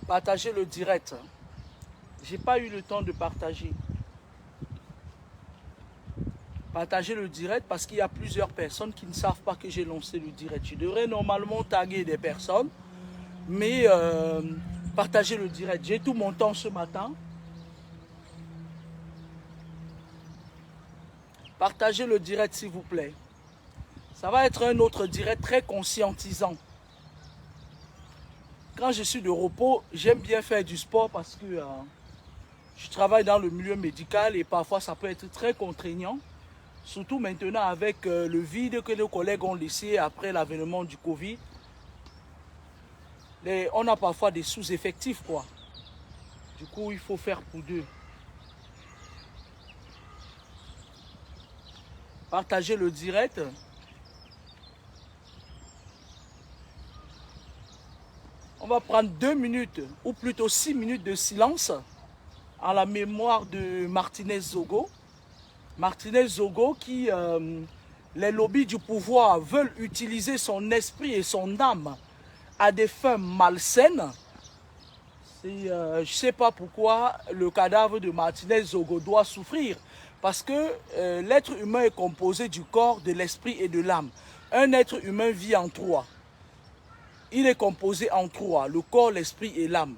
Partagez le direct. J'ai pas eu le temps de partager. Partagez le direct parce qu'il y a plusieurs personnes qui ne savent pas que j'ai lancé le direct. Je devrais normalement taguer des personnes, mais partagez le direct. J'ai tout mon temps ce matin. Partagez le direct s'il vous plaît. Ça va être un autre direct très conscientisant. Quand je suis de repos, j'aime bien faire du sport parce que je travaille dans le milieu médical et parfois ça peut être très contraignant. Surtout maintenant avec le vide que nos collègues ont laissé après l'avènement du Covid. On a parfois des sous-effectifs quoi. Du coup, il faut faire pour deux. Partagez le direct. On va prendre 2 minutes ou plutôt 6 minutes de silence en la mémoire de Martinez Zogo. Martinez Zogo qui, les lobbies du pouvoir veulent utiliser son esprit et son âme à des fins malsaines. Je ne sais pas pourquoi le cadavre de Martinez Zogo doit souffrir. Parce que l'être humain est composé du corps, de l'esprit et de l'âme. Un être humain vit en trois. Il est composé en trois, le corps, l'esprit et l'âme.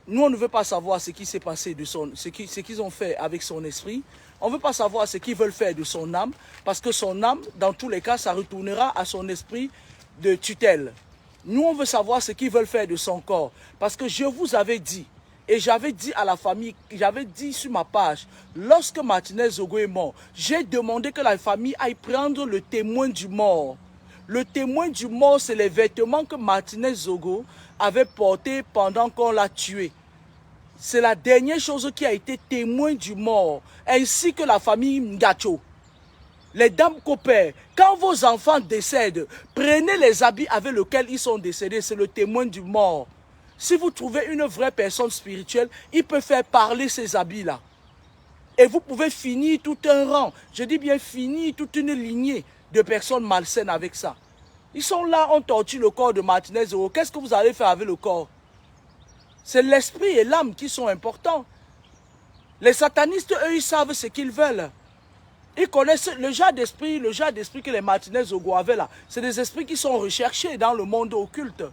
Nous, on ne veut pas savoir ce qui s'est passé, ce qu'ils ont fait avec son esprit. On ne veut pas savoir ce qu'ils veulent faire de son âme, parce que son âme, dans tous les cas, ça retournera à son esprit de tutelle. Nous, on veut savoir ce qu'ils veulent faire de son corps, parce que je vous avais dit, et j'avais dit à la famille, j'avais dit sur ma page, lorsque Martinez Zogo est mort, j'ai demandé que la famille aille prendre le témoin du mort. Le témoin du mort, c'est les vêtements que Martinez Zogo avait portés pendant qu'on l'a tué. C'est la dernière chose qui a été témoin du mort, ainsi que la famille Ngacho. Les dames Copper, quand vos enfants décèdent, prenez les habits avec lesquels ils sont décédés, c'est le témoin du mort. Si vous trouvez une vraie personne spirituelle, il peut faire parler ces habits-là. Et vous pouvez finir tout un rang, je dis bien finir toute une lignée de personnes malsaines avec ça. Ils sont là, on torture le corps de Martinez Zogo. Qu'est-ce que vous allez faire avec le corps? C'est l'esprit et l'âme qui sont importants. Les satanistes, eux, ils savent ce qu'ils veulent. Ils connaissent le genre d'esprit que les Martinez Zogo avaient là. C'est des esprits qui sont recherchés dans le monde occulte.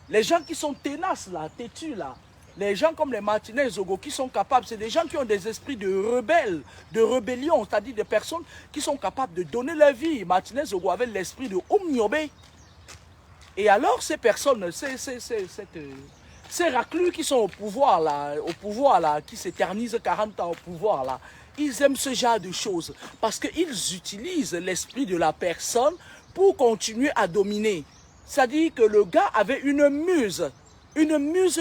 Les gens qui sont tenaces là, têtus là, les gens comme les Martinez Zogo qui sont capables, c'est des gens qui ont des esprits de rebelles, de rébellion, c'est-à-dire des personnes qui sont capables de donner leur vie. Martinez Zogo avait l'esprit de Oumniobe. Et alors ces personnes, ces raclus qui sont au pouvoir là, qui s'éternisent 40 ans au pouvoir là, ils aiment ce genre de choses parce qu'ils utilisent l'esprit de la personne pour continuer à dominer. C'est-à-dire que le gars avait une muse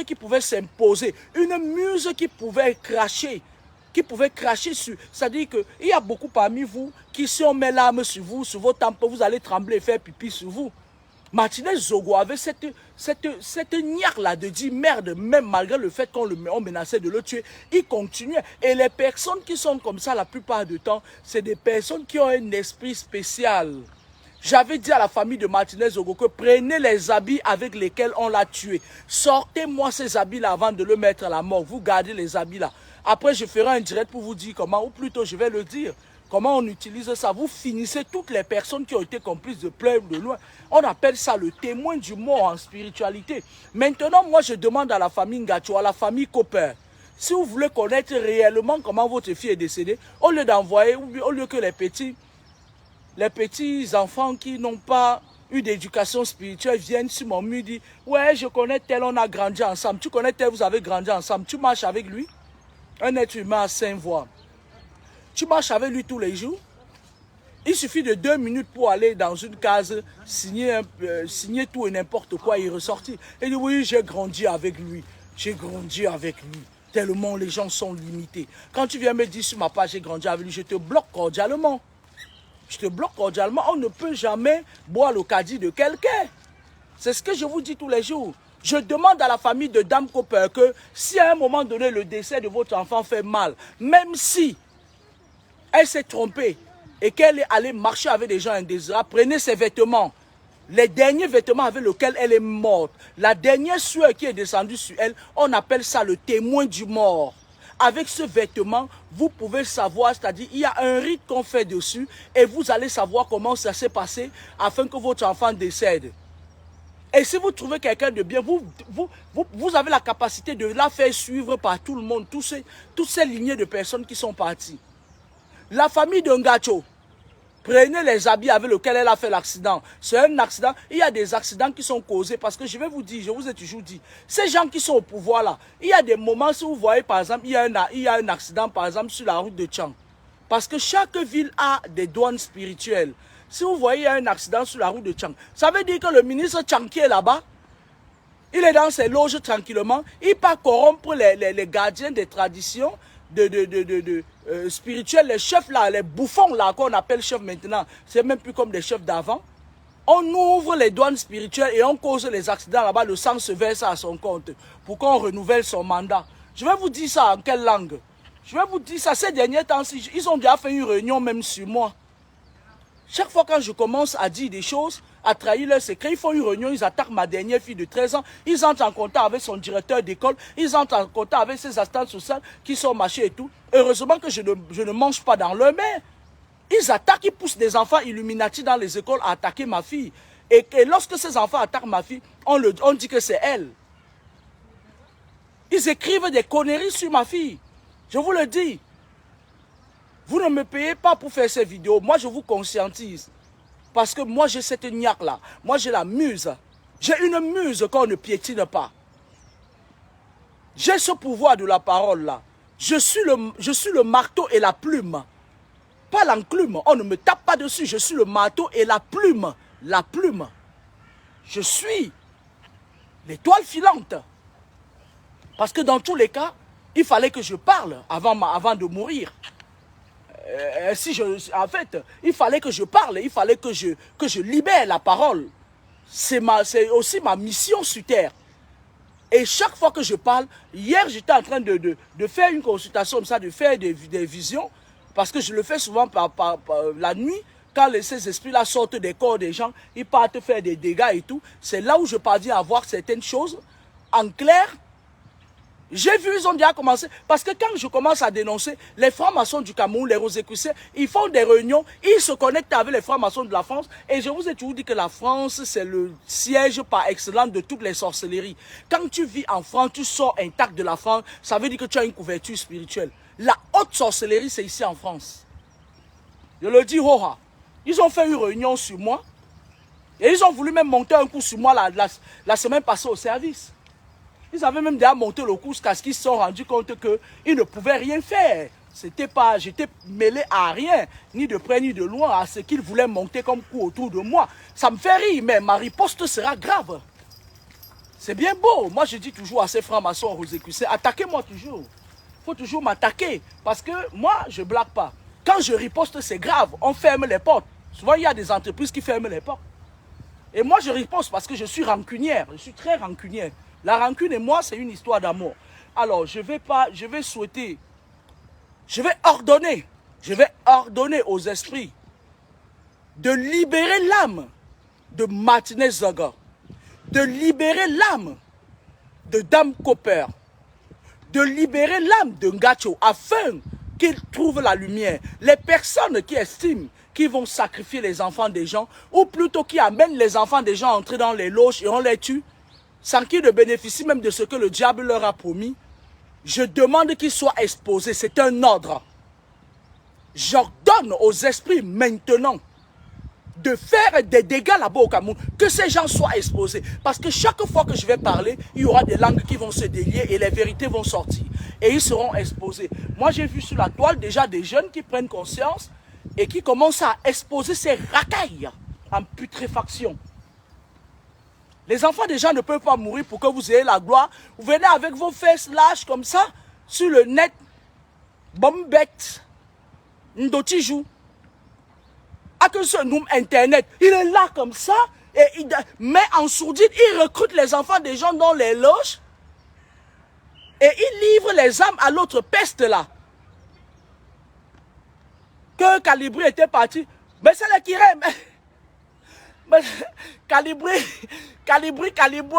qui pouvait s'imposer, une muse qui pouvait cracher sur... C'est-à-dire qu'il y a beaucoup parmi vous qui, si on met l'arme sur vous, sur vos tempes, vous allez trembler et faire pipi sur vous. Martinez Zogo avait cette niaque-là de dire merde, même malgré le fait qu'on menaçait de le tuer, il continuait. Et les personnes qui sont comme ça la plupart du temps, c'est des personnes qui ont un esprit spécial. J'avais dit à la famille de Martinez Zogo que prenez les habits avec lesquels on l'a tué. Sortez-moi ces habits-là avant de le mettre à la mort. Vous gardez les habits-là. Après, je ferai un direct pour vous dire comment, ou plutôt je vais le dire. Comment on utilise ça? Vous finissez toutes les personnes qui ont été complices de plein ou de loin. On appelle ça le témoin du mort en spiritualité. Maintenant, moi, je demande à la famille Ngacho, à la famille Copper, si vous voulez connaître réellement comment votre fille est décédée, au lieu d'envoyer, au lieu que les petits enfants qui n'ont pas eu d'éducation spirituelle viennent sur mon mur dire « Ouais, je connais tel, on a grandi ensemble. Tu connais tel, vous avez grandi ensemble. Tu marches avec lui. » Un être humain à 5 voix. Tu marches avec lui tous les jours. Il suffit de 2 minutes pour aller dans une case, signer tout et n'importe quoi et ressortir. Il dit oui, j'ai grandi avec lui. J'ai grandi avec lui. Tellement les gens sont limités. Quand tu viens me dire sur ma page, j'ai grandi avec lui, je te bloque cordialement. Je te bloque cordialement. On ne peut jamais boire le caddie de quelqu'un. C'est ce que je vous dis tous les jours. Je demande à la famille de Dame Copper que si à un moment donné le décès de votre enfant fait mal, même si elle s'est trompée et qu'elle est allée marcher avec des gens indésirables, prenez ses vêtements, les derniers vêtements avec lesquels elle est morte, la dernière sueur qui est descendue sur elle, on appelle ça le témoin du mort. Avec ce vêtement, vous pouvez savoir, c'est-à-dire il y a un rite qu'on fait dessus et vous allez savoir comment ça s'est passé afin que votre enfant décède. Et si vous trouvez quelqu'un de bien, vous avez la capacité de la faire suivre par tout le monde, toutes ces lignées de personnes qui sont parties. La famille de Ngacho, prenez les habits avec lesquels elle a fait l'accident. C'est un accident. Il y a des accidents qui sont causés parce que je vais vous dire, je vous ai toujours dit, ces gens qui sont au pouvoir là, il y a des moments où vous voyez par exemple, il y a un accident par exemple sur la route de Tchang. Parce que chaque ville a des douanes spirituelles. Si vous voyez un accident sur la route de Tchang, ça veut dire que le ministre Tchang qui est là-bas, il est dans ses loges tranquillement, il part corrompre les gardiens des traditions spirituelles, les chefs là, les bouffons là qu'on appelle chefs maintenant, c'est même plus comme des chefs d'avant. On ouvre les douanes spirituelles et on cause les accidents là-bas, le sang se verse à son compte pour qu'on renouvelle son mandat. Je vais vous dire ça en quelle langue? Je vais vous dire ça, ces derniers temps, ils ont déjà fait une réunion même sur moi. Chaque fois quand je commence à dire des choses, à trahir leurs secrets, ils font une réunion, ils attaquent ma dernière fille de 13 ans, ils entrent en contact avec son directeur d'école, ils entrent en contact avec ses assistantes sociales qui sont mâchées et tout. Heureusement que je ne mange pas dans leur main. Ils attaquent, ils poussent des enfants Illuminati dans les écoles à attaquer ma fille. Et lorsque ces enfants attaquent ma fille, on dit que c'est elle. Ils écrivent des conneries sur ma fille. Je vous le dis. Vous ne me payez pas pour faire ces vidéos. Moi, je vous conscientise. Parce que moi, j'ai cette niaque-là. Moi, j'ai la muse. J'ai une muse qu'on ne piétine pas. J'ai ce pouvoir de la parole-là. Je suis le marteau et la plume. Pas l'enclume. On ne me tape pas dessus. Je suis le marteau et la plume. La plume. Je suis l'étoile filante. Parce que dans tous les cas, il fallait que je parle avant de mourir. En fait, il fallait que je parle, il fallait que je libère la parole. C'est aussi ma mission sur terre. Et chaque fois que je parle, hier j'étais en train de faire une consultation comme ça, de faire des visions, parce que je le fais souvent par la nuit, quand ces esprits-là sortent des corps des gens, ils partent faire des dégâts et tout. C'est là où je parviens à voir certaines choses en clair. J'ai vu, ils ont déjà commencé, parce que quand je commence à dénoncer les francs-maçons du Cameroun, les Rosicruciens, ils font des réunions, ils se connectent avec les francs-maçons de la France, et je vous ai toujours dit que la France, c'est le siège par excellence de toutes les sorcelleries. Quand tu vis en France, tu sors intact de la France, ça veut dire que tu as une couverture spirituelle. La haute sorcellerie, c'est ici en France. Je le dis, hoha. Ils ont fait une réunion sur moi, et ils ont voulu même monter un coup sur moi la semaine passée au service. Ils avaient même déjà monté le coup parce qu'ils se sont rendus compte qu'ils ne pouvaient rien faire. J'étais mêlé à rien, ni de près ni de loin, à ce qu'ils voulaient monter comme coup autour de moi. Ça me fait rire, mais ma riposte sera grave. C'est bien beau. Moi, je dis toujours à ces francs-maçons rosicruciens, attaquez-moi toujours. Il faut toujours m'attaquer. Parce que moi, je ne blague pas. Quand je riposte, c'est grave. On ferme les portes. Souvent, il y a des entreprises qui ferment les portes. Et moi, je riposte parce que je suis rancunière. Je suis très rancunière. La rancune et moi, c'est une histoire d'amour. Alors, je vais ordonner aux esprits de libérer l'âme de Martinez Zaga, de libérer l'âme de Dame Copper, de libérer l'âme de Ngacho afin qu'ils trouvent la lumière. Les personnes qui estiment qu'ils vont sacrifier les enfants des gens, ou plutôt qui amènent les enfants des gens à entrer dans les loges et on les tue, sans qu'ils ne bénéficient même de ce que le diable leur a promis, je demande qu'ils soient exposés. C'est un ordre. J'ordonne aux esprits maintenant de faire des dégâts là-bas au Cameroun, que ces gens soient exposés. Parce que chaque fois que je vais parler, il y aura des langues qui vont se délier et les vérités vont sortir. Et ils seront exposés. Moi, j'ai vu sur la toile déjà des jeunes qui prennent conscience et qui commencent à exposer ces racailles en putréfaction. Les enfants des gens ne peuvent pas mourir pour que vous ayez la gloire. Vous venez avec vos fesses lâches comme ça, sur le net, bombette, ndotijou. À que ce nom internet, il est là comme ça, et il met en sourdine, il recrute les enfants des gens dans les loges, et il livre les âmes à l'autre peste là. Que Calibri était parti, mais c'est le Kirem. Mais Calibro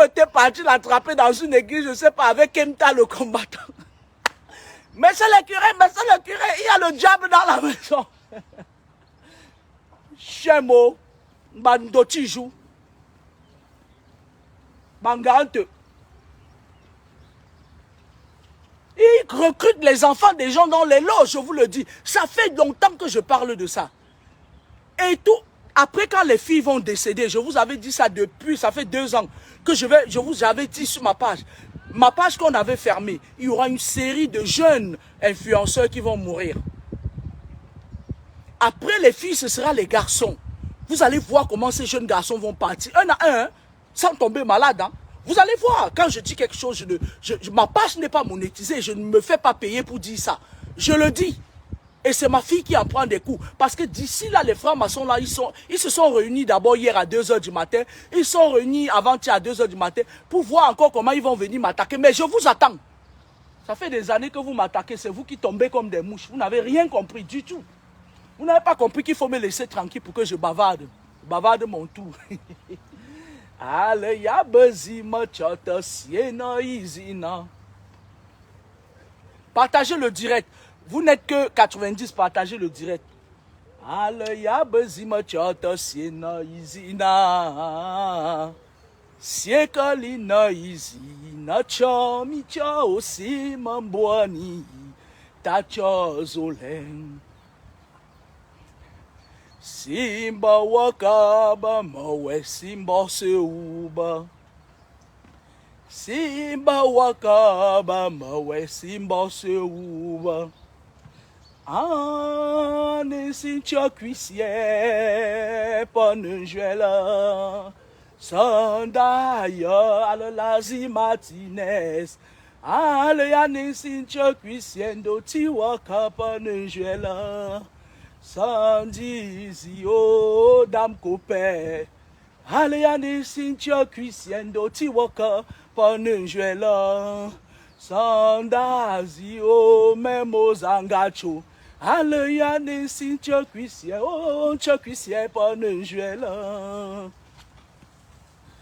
était parti l'attraper dans une église, je ne sais pas, avec Kemta le combattant. Mais c'est le curé, il y a le diable dans la maison. Chemo, Bandotijou, Bangante. Ils recrutent les enfants des gens dans les loges, je vous le dis. Ça fait longtemps que je parle de ça. Et tout, après quand les filles vont décéder, je vous avais dit ça depuis, ça fait 2 ans, que je vous avais dit sur ma page qu'on avait fermée, il y aura une série de jeunes influenceurs qui vont mourir. Après les filles, ce sera les garçons. Vous allez voir comment ces jeunes garçons vont partir, un à un, sans tomber malade. Hein. Vous allez voir, quand je dis quelque chose, ma page n'est pas monétisée, je ne me fais pas payer pour dire ça. Je le dis. Et c'est ma fille qui en prend des coups. Parce que d'ici là, les francs-maçons là, ils se sont réunis d'abord hier à 2 h du matin. Ils sont réunis avant-hier à 2 h du matin pour voir encore comment ils vont venir m'attaquer. Mais je vous attends. Ça fait des années que vous m'attaquez. C'est vous qui tombez comme des mouches. Vous n'avez rien compris du tout. Vous n'avez pas compris qu'il faut me laisser tranquille pour que je bavarde. Je bavarde mon tour. Allez, ya bezima chata siena izina. Partagez le direct. Vous n'êtes que 90, partagez le direct. Allez, ya bezima chata siena izina. Siekalina izina chami cha osima mbwani. Tacha zoleng. Simba wakaba mawe simba seuba. Simba wakaba mawe simba seuba. Ane sincha cuissier panenjuela. Sandaya alalazi Martinez. Ale ane sincha cuissier do tiwaka panenjuela. Sandizi o dam copain. Allez ane sincha cuisiendo tiwaka panenjuela. Sandazi o memo zangacho. Allez ane sincha cuisiendo panenjuela.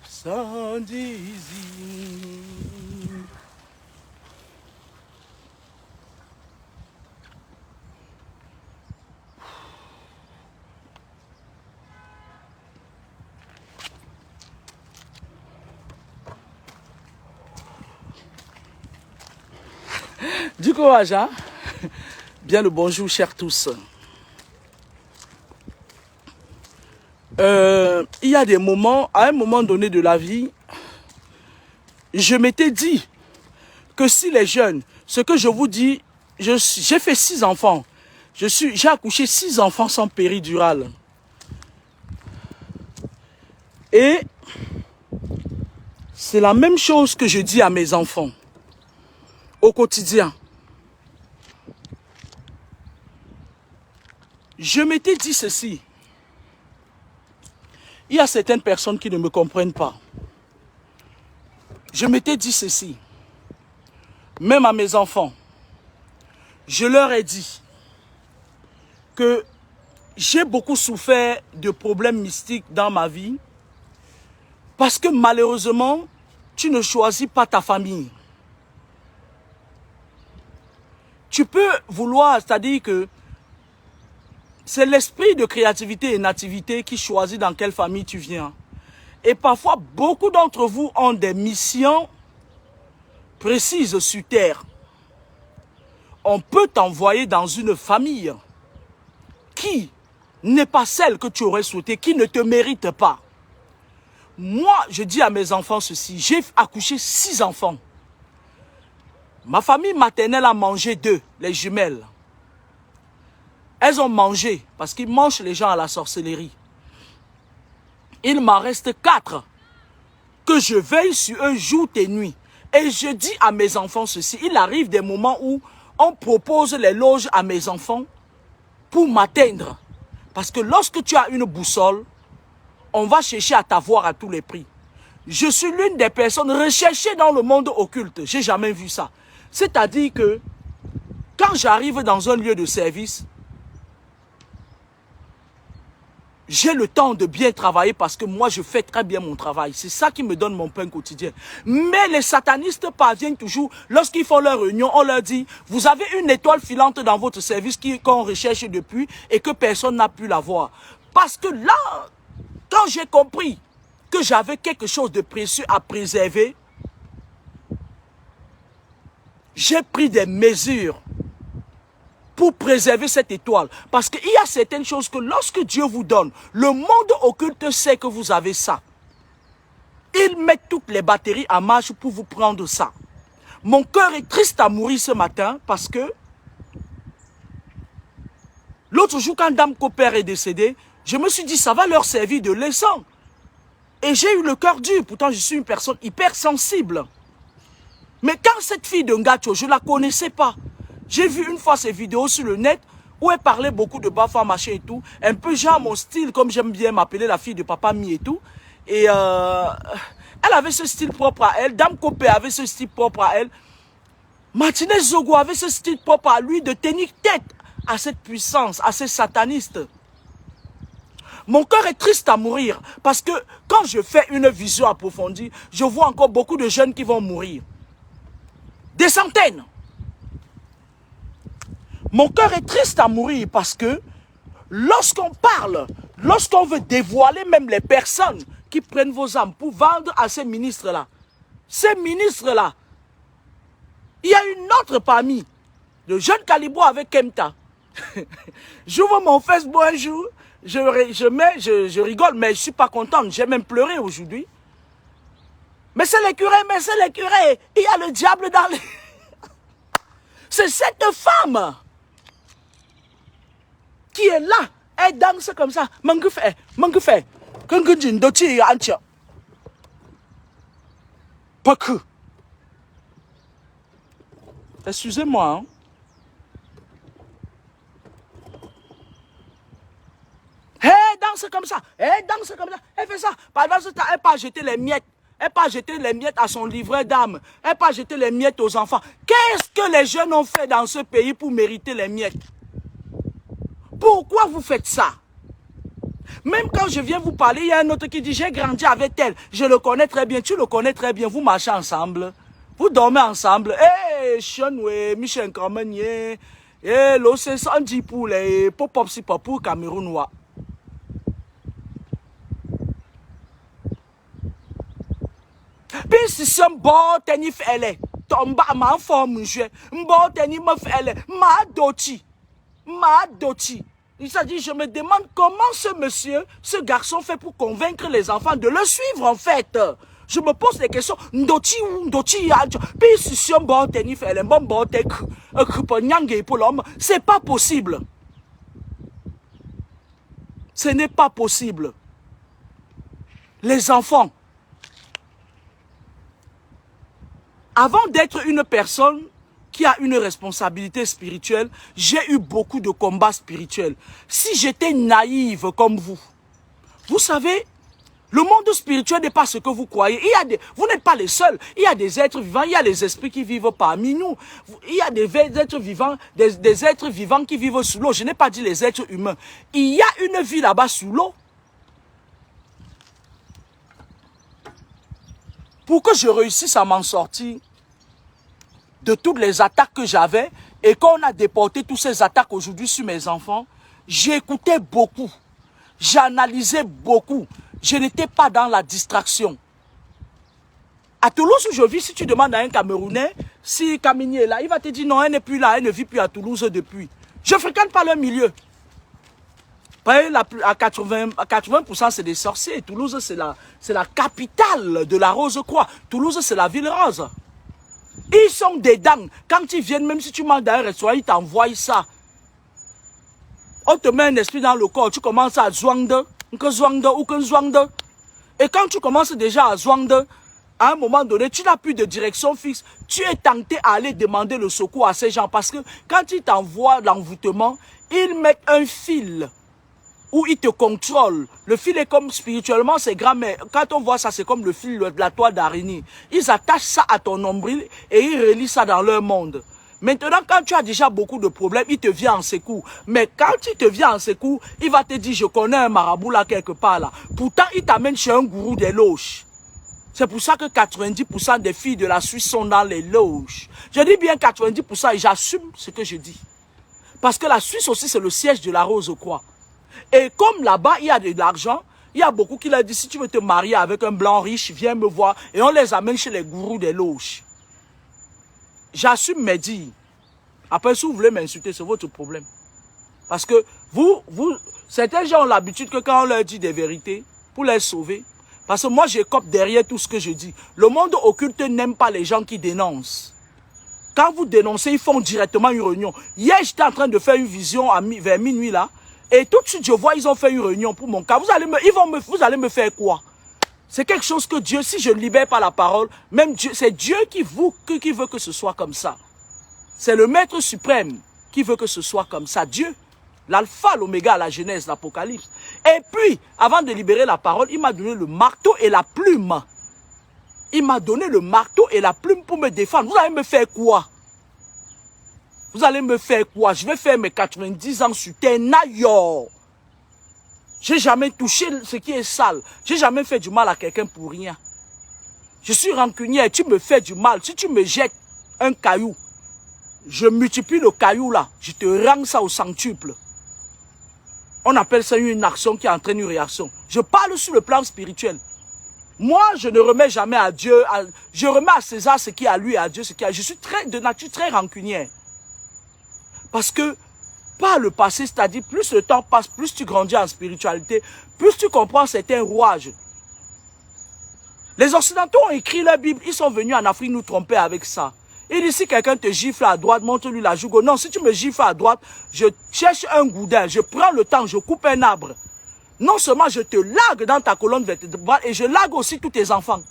Sandizi. Du courage, hein? Bien le bonjour, chers tous. Il y a des moments, à un moment donné de la vie, je m'étais dit que si les jeunes, ce que je vous dis, j'ai fait 6 enfants. J'ai accouché 6 enfants sans péridurale. Et c'est la même chose que je dis à mes enfants au quotidien. Je m'étais dit ceci. Il y a certaines personnes qui ne me comprennent pas. Je m'étais dit ceci. Même à mes enfants, je leur ai dit que j'ai beaucoup souffert de problèmes mystiques dans ma vie parce que malheureusement, tu ne choisis pas ta famille. Tu peux vouloir, c'est-à-dire que c'est l'esprit de créativité et nativité qui choisit dans quelle famille tu viens. Et parfois, beaucoup d'entre vous ont des missions précises sur terre. On peut t'envoyer dans une famille qui n'est pas celle que tu aurais souhaité, qui ne te mérite pas. Moi, je dis à mes enfants ceci, j'ai accouché 6 enfants. Ma famille maternelle a mangé 2, les jumelles. Elles ont mangé, parce qu'ils mangent les gens à la sorcellerie. Il m'en reste 4, que je veille sur eux jour et nuit. Et je dis à mes enfants ceci, il arrive des moments où on propose les loges à mes enfants pour m'atteindre. Parce que lorsque tu as une boussole, on va chercher à t'avoir à tous les prix. Je suis l'une des personnes recherchées dans le monde occulte. J'ai jamais vu ça. C'est-à-dire que quand j'arrive dans un lieu de service, j'ai le temps de bien travailler parce que moi, je fais très bien mon travail. C'est ça qui me donne mon pain quotidien. Mais les satanistes parviennent toujours, lorsqu'ils font leur réunion, on leur dit, vous avez une étoile filante dans votre service qu'on recherche depuis et que personne n'a pu la voir. Parce que là, quand j'ai compris que j'avais quelque chose de précieux à préserver, j'ai pris des mesures pour préserver cette étoile. Parce qu'il y a certaines choses que lorsque Dieu vous donne, le monde occulte sait que vous avez ça. Ils mettent toutes les batteries en marche pour vous prendre ça. Mon cœur est triste à mourir ce matin parce que l'autre jour, quand Dame Copper est décédée, je me suis dit, ça va leur servir de leçon. Et j'ai eu le cœur dur. Pourtant, je suis une personne hyper sensible. Mais quand cette fille de Ngacho, je ne la connaissais pas. J'ai vu une fois ses vidéos sur le net où elle parlait beaucoup de Bafa, machin et tout. Un peu genre mon style, comme j'aime bien m'appeler la fille de Papa Mi et tout. Et elle avait ce style propre à elle. Dame Copé avait ce style propre à elle. Martinez Zogo avait ce style propre à lui de tenir tête à cette puissance, à ces satanistes. Mon cœur est triste à mourir parce que quand je fais une vision approfondie, je vois encore beaucoup de jeunes qui vont mourir. Des centaines. Mon cœur est triste à mourir parce que lorsqu'on parle, lorsqu'on veut dévoiler même les personnes qui prennent vos âmes pour vendre à ces ministres-là, il y a une autre parmi, le jeune Calibo avec Kemta. J'ouvre mon Facebook un jour, je rigole, mais je ne suis pas contente, j'ai même pleuré aujourd'hui. Mais c'est les curés, il y a le diable dans les... C'est cette femme qui est là, elle danse comme ça. Pas que. Excusez-moi. Hein. Elle danse comme ça. Elle danse comme ça. Elle fait ça. Pendant ce temps, elle pas jeter les miettes. Elle pas jeter les miettes à son livreur d'âme. Elle pas jeter les miettes aux enfants. Qu'est-ce que les jeunes ont fait dans ce pays pour mériter les miettes? Pourquoi vous faites ça? Même quand je viens vous parler, il y a un autre qui dit, j'ai grandi avec elle. Je le connais très bien, tu le connais très bien. Vous marchez ensemble. Vous dormez ensemble. Eh, Chenoué, Michel Kamenier, eh, l'OC 110 pour les pop-up-si pour Camerounois. Puis si c'est un bon tennis, elle est. Tomba ma forme, je. Un bon tennis, elle est. Ma doti. Il s'est dit, je me demande comment ce monsieur, ce garçon fait pour convaincre les enfants de le suivre en fait. Je me pose des questions. Ndoti ou ndoti ya. Puis si c'est un bon tennis, elle est bon tennis. C'est pas possible. Ce n'est pas possible. Les enfants. Avant d'être une personne qui a une responsabilité spirituelle, j'ai eu beaucoup de combats spirituels. Si j'étais naïve comme vous savez, le monde spirituel n'est pas ce que vous croyez. Vous n'êtes pas les seuls. Il y a des êtres vivants, il y a les esprits qui vivent parmi nous. Il y a des êtres vivants, des êtres vivants qui vivent sous l'eau. Je n'ai pas dit les êtres humains. Il y a une vie là-bas sous l'eau. Pour que je réussisse à m'en sortir de toutes les attaques que j'avais et qu'on a déporté toutes ces attaques aujourd'hui sur mes enfants, j'ai écouté beaucoup, j'ai analysé beaucoup, je n'étais pas dans la distraction. À Toulouse où je vis, si tu demandes à un Camerounais si Kamini est là, il va te dire non, elle n'est plus là, elle ne vit plus à Toulouse depuis. Je ne fréquente pas leur milieu. À 80% c'est des sorciers. Toulouse c'est la capitale de la Rose-Croix. Toulouse c'est la ville rose. Ils sont dedans. Quand ils viennent, même si tu manges dans un restaurant, ils t'envoient ça. On te met un esprit dans le corps, tu commences à zwangde, ou. Et quand tu commences déjà à zwangde, à un moment donné, tu n'as plus de direction fixe. Tu es tenté à aller demander le secours à ces gens parce que quand ils t'envoient l'envoûtement, ils mettent un fil où ils te contrôlent. Le fil est comme spirituellement, c'est grand, mais quand on voit ça, c'est comme le fil de la toile d'araignée. Ils attachent ça à ton nombril et ils relient ça dans leur monde. Maintenant, quand tu as déjà beaucoup de problèmes, il te vient en secours. Mais quand il te vient en secours, il va te dire, je connais un marabout là quelque part là. Pourtant, il t'amène chez un gourou des loges. C'est pour ça que 90% des filles de la Suisse sont dans les loges. Je dis bien 90% et j'assume ce que je dis. Parce que la Suisse aussi, c'est le siège de la Rose-Croix. Et comme là-bas, il y a de l'argent, il y a beaucoup qui leur dit, si tu veux te marier avec un blanc riche, viens me voir. Et on les amène chez les gourous des loges. J'assume mes dires. Après, si vous voulez m'insulter, c'est votre problème. Parce que certains gens ont l'habitude que quand on leur dit des vérités, pour les sauver, parce que moi, j'écope derrière tout ce que je dis. Le monde occulte n'aime pas les gens qui dénoncent. Quand vous dénoncez, ils font directement une réunion. Hier, j'étais en train de faire une vision vers minuit là. Et tout de suite, je vois, ils ont fait une réunion pour mon cas. Vous allez me faire quoi? C'est quelque chose que Dieu, si je ne libère pas la parole, même Dieu, c'est Dieu qui veut que ce soit comme ça. C'est le Maître suprême qui veut que ce soit comme ça. Dieu, l'alpha, l'oméga, la Genèse, l'Apocalypse. Et puis, avant de libérer la parole, il m'a donné le marteau et la plume. Il m'a donné le marteau et la plume pour me défendre. Vous allez me faire quoi? Vous allez me faire quoi? Je vais faire mes 90 ans sur terre. Nayor. J'ai jamais touché ce qui est sale. J'ai jamais fait du mal à quelqu'un pour rien. Je suis rancunière. Tu me fais du mal. Si tu me jettes un caillou, je multiplie le caillou là. Je te rends ça au centuple. On appelle ça une action qui entraîne une réaction. Je parle sur le plan spirituel. Moi, je ne remets jamais à Dieu. Je remets à César ce qui est à lui et à Dieu ce qui est à lui. Je suis de nature très rancunière. Parce que, par le passé, c'est-à-dire, plus le temps passe, plus tu grandis en spiritualité, plus tu comprends certains rouages. Les Occidentaux ont écrit la Bible, ils sont venus en Afrique nous tromper avec ça. Il dit, si quelqu'un te gifle à droite, montre-lui la joue. Non, si tu me gifles à droite, je cherche un goudin, je prends le temps, je coupe un arbre. Non seulement je te lague dans ta colonne vertébrale, et je lague aussi tous tes enfants.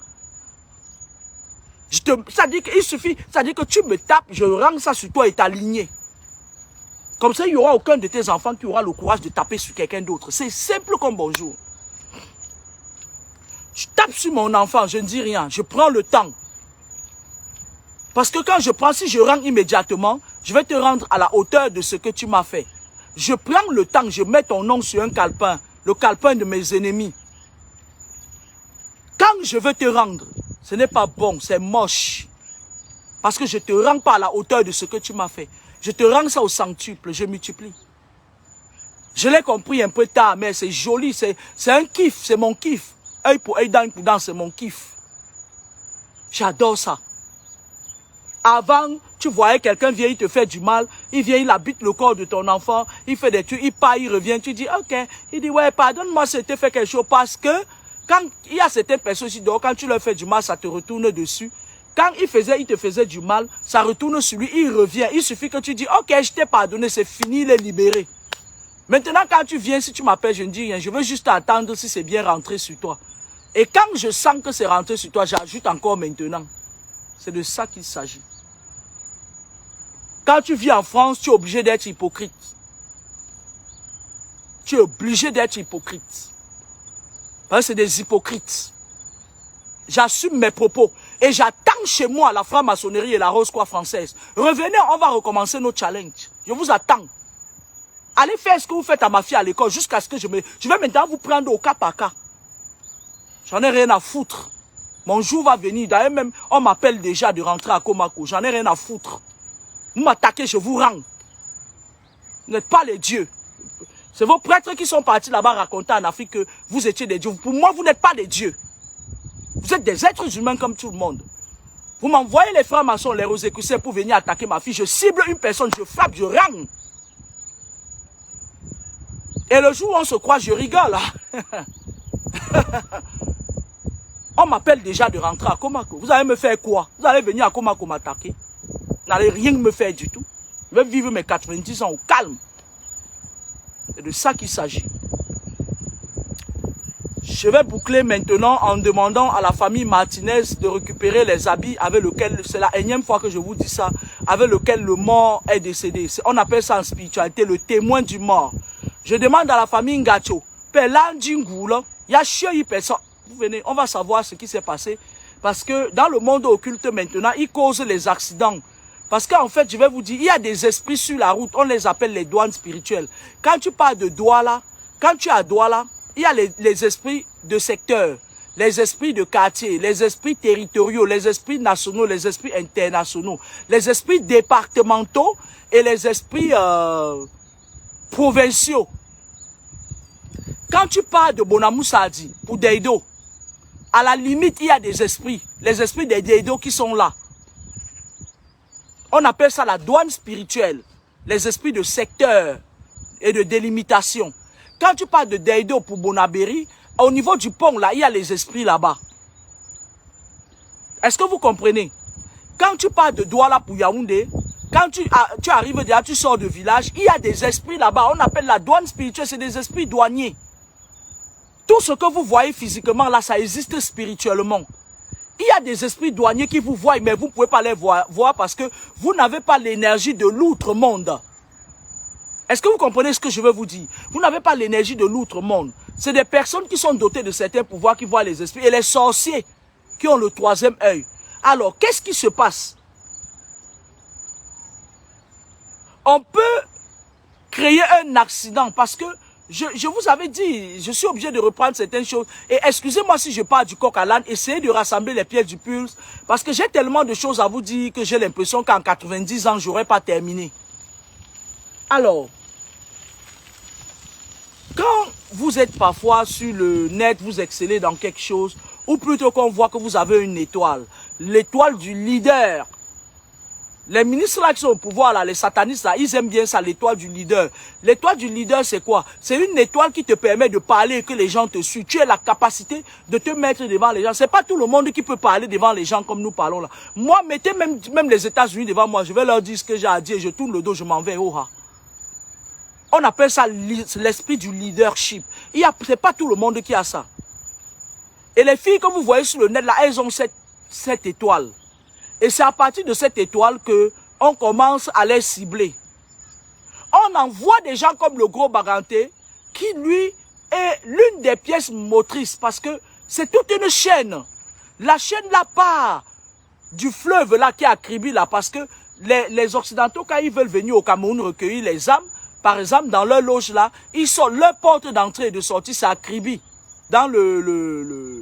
Ça dit qu'il suffit, ça dit que tu me tapes, je rends ça sur toi et ta lignée. Comme ça, il n'y aura aucun de tes enfants qui aura le courage de taper sur quelqu'un d'autre. C'est simple comme bonjour. Je tape sur mon enfant, je ne dis rien. Je prends le temps. Parce que quand je prends, si je rends immédiatement, je vais te rendre à la hauteur de ce que tu m'as fait. Je prends le temps, je mets ton nom sur un calepin, le calepin de mes ennemis. Quand je veux te rendre, ce n'est pas bon, c'est moche. Parce que je ne te rends pas à la hauteur de ce que tu m'as fait. Je te rends ça au centuple, je multiplie. Je l'ai compris un peu tard, mais c'est joli, c'est un kiff, c'est mon kiff. Œil pour œil, dent pour dent, c'est mon kiff. J'adore ça. Avant, tu voyais quelqu'un vient, il te fait du mal, il vient, il habite le corps de ton enfant, il fait des trucs, il part, il revient, tu dis, ok, il dit, ouais, pardonne-moi, c'était fait quelque chose, parce que quand il y a certaines personnes ici dehors, quand tu leur fais du mal, ça te retourne dessus. Quand il te faisait du mal, ça retourne sur lui, il revient. Il suffit que tu dis, ok, je t'ai pardonné, c'est fini, il est libéré. Maintenant, quand tu viens, si tu m'appelles, je ne dis rien, je veux juste attendre si c'est bien rentré sur toi. Et quand je sens que c'est rentré sur toi, j'ajoute encore maintenant. C'est de ça qu'il s'agit. Quand tu vis en France, tu es obligé d'être hypocrite. Tu es obligé d'être hypocrite. Parce que c'est des hypocrites. J'assume mes propos. Et j'attends chez moi la franc-maçonnerie et la Rose-Croix française. Revenez, on va recommencer nos challenges. Je vous attends. Allez faire ce que vous faites à ma fille à l'école jusqu'à ce que je vais maintenant vous prendre au cas par cas. J'en ai rien à foutre. Mon jour va venir. D'ailleurs même, on m'appelle déjà de rentrer à Komako. J'en ai rien à foutre. Vous m'attaquez, je vous rends. Vous n'êtes pas les dieux. C'est vos prêtres qui sont partis là-bas raconter en Afrique que vous étiez des dieux. Pour moi, vous n'êtes pas des dieux. Vous êtes des êtres humains comme tout le monde. Vous m'envoyez les francs-maçons, les Rosicruciens pour venir attaquer ma fille. Je cible une personne, je frappe, je rends. Et le jour où on se croit, je rigole. On m'appelle déjà de rentrer à Komako. Vous allez me faire quoi? Vous allez venir à Komako m'attaquer. Vous n'allez rien me faire du tout. Je vais vivre mes 90 ans au calme. C'est de ça qu'il s'agit. Je vais boucler maintenant en demandant à la famille Martinez de récupérer les habits avec lesquels, c'est la énième fois que je vous dis ça, avec lequel le mort est décédé. On appelle ça en spiritualité le témoin du mort. Je demande à la famille Ngacho, il y a chier personne. Vous venez, on va savoir ce qui s'est passé. Parce que dans le monde occulte maintenant, ils causent les accidents. Parce qu'en fait, je vais vous dire, il y a des esprits sur la route, on les appelle les douanes spirituelles. Quand tu parles de Douala, quand tu es à Douala, il y a les esprits de secteur, les esprits de quartier, les esprits territoriaux, les esprits nationaux, les esprits internationaux, les esprits départementaux et les esprits provinciaux. Quand tu parles de Bonamou Sadi ou d'Eido, à la limite, il y a des esprits, les esprits des Deido qui sont là. On appelle ça la douane spirituelle, les esprits de secteur et de délimitation. Quand tu parles de Deido pour Bonabéry, au niveau du pont, là, il y a les esprits là-bas. Est-ce que vous comprenez? Quand tu parles de Douala pour Yaoundé, quand tu arrives déjà, tu sors de village, il y a des esprits là-bas. On appelle la douane spirituelle, c'est des esprits douaniers. Tout ce que vous voyez physiquement là, ça existe spirituellement. Il y a des esprits douaniers qui vous voient, mais vous ne pouvez pas les voir parce que vous n'avez pas l'énergie de l'outre-monde. Est-ce que vous comprenez ce que je veux vous dire? Vous n'avez pas l'énergie de l'outre-monde. C'est des personnes qui sont dotées de certains pouvoirs qui voient les esprits et les sorciers qui ont le troisième œil. Alors, qu'est-ce qui se passe? On peut créer un accident parce que je vous avais dit, je suis obligé de reprendre certaines choses. Et excusez-moi si je parle du coq à l'âne, essayez de rassembler les pièces du pulse. Parce que j'ai tellement de choses à vous dire que j'ai l'impression qu'en 90 ans, je n'aurais pas terminé. Alors, quand vous êtes parfois sur le net, vous excellez dans quelque chose, ou plutôt qu'on voit que vous avez une étoile, l'étoile du leader. Les ministres là qui sont au pouvoir, là, les satanistes, là, ils aiment bien ça, l'étoile du leader. L'étoile du leader, c'est quoi? C'est une étoile qui te permet de parler et que les gens te suivent. Tu as la capacité de te mettre devant les gens. C'est pas tout le monde qui peut parler devant les gens comme nous parlons là. Moi, mettez même les États-Unis devant moi, je vais leur dire ce que j'ai à dire, je tourne le dos, je m'en vais. On appelle ça l'esprit du leadership. C'est pas tout le monde qui a ça. Et les filles que vous voyez sur le net là, elles ont cette étoile. Et c'est à partir de cette étoile qu'on commence à les cibler. On envoie des gens comme le gros Baganté, qui lui est l'une des pièces motrices, parce que c'est toute une chaîne. La chaîne là part du fleuve là qui est à Kribi là, parce que les Occidentaux, quand ils veulent venir au Cameroun recueillir les âmes, par exemple dans leur loge là, ils sont leur porte d'entrée et de sortie, c'est à Kribi. Dans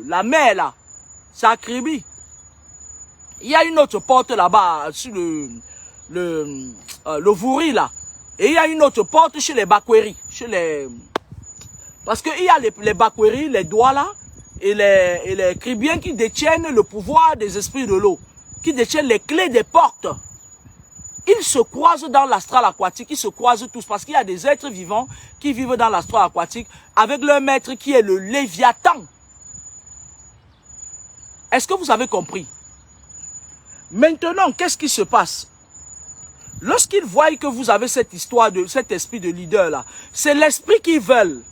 la mer là, c'est à Kribi. Il y a une autre porte là-bas, sur le Vouri là. Et il y a une autre porte chez les Bakweri. Parce qu'il y a les Bakweri, les Douala et les Kribiens qui détiennent le pouvoir des esprits de l'eau. Qui détiennent les clés des portes. Ils se croisent dans l'astral aquatique, ils se croisent tous. Parce qu'il y a des êtres vivants qui vivent dans l'astral aquatique avec leur maître qui est le Léviathan. Est-ce que vous avez compris? Maintenant, qu'est-ce qui se passe? Lorsqu'ils voient que vous avez cette histoire de cet esprit de leader là, c'est l'esprit qu'ils veulent.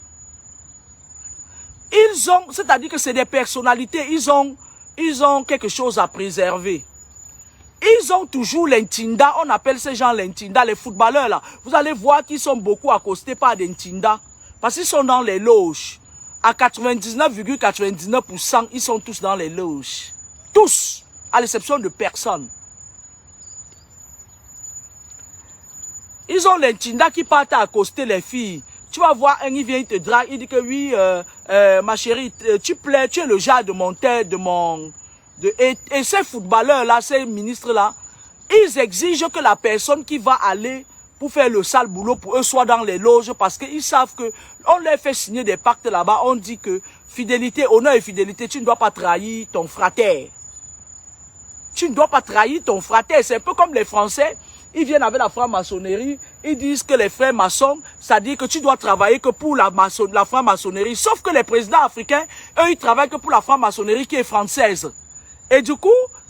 Ils ont, c'est-à-dire que c'est des personnalités, ils ont quelque chose à préserver. Ils ont toujours l'intinda, on appelle ces gens l'intinda, les footballeurs là. Vous allez voir qu'ils sont beaucoup accostés par des intinda, parce qu'ils sont dans les loges. À 99,99%, ils sont tous dans les loges. Tous. À l'exception de personne. Ils ont les Tinda qui partent à accoster les filles. Tu vas voir un, il vient, il te drague, il dit que oui, ma chérie, tu plais, tu es le genre de mon tête, et ces footballeurs-là, ces ministres-là, ils exigent que la personne qui va aller pour faire le sale boulot pour eux soit dans les loges parce qu'ils savent que on leur fait signer des pactes là-bas, on dit que fidélité, honneur et fidélité, tu ne dois pas trahir ton frère. Tu ne dois pas trahir ton frère. C'est un peu comme les Français. Ils viennent avec la franc-maçonnerie. Ils disent que les frères maçons, ça dit que tu dois travailler que pour la franc-maçonnerie. Sauf que les présidents africains, eux, ils travaillent que pour la franc-maçonnerie qui est française. Et du coup,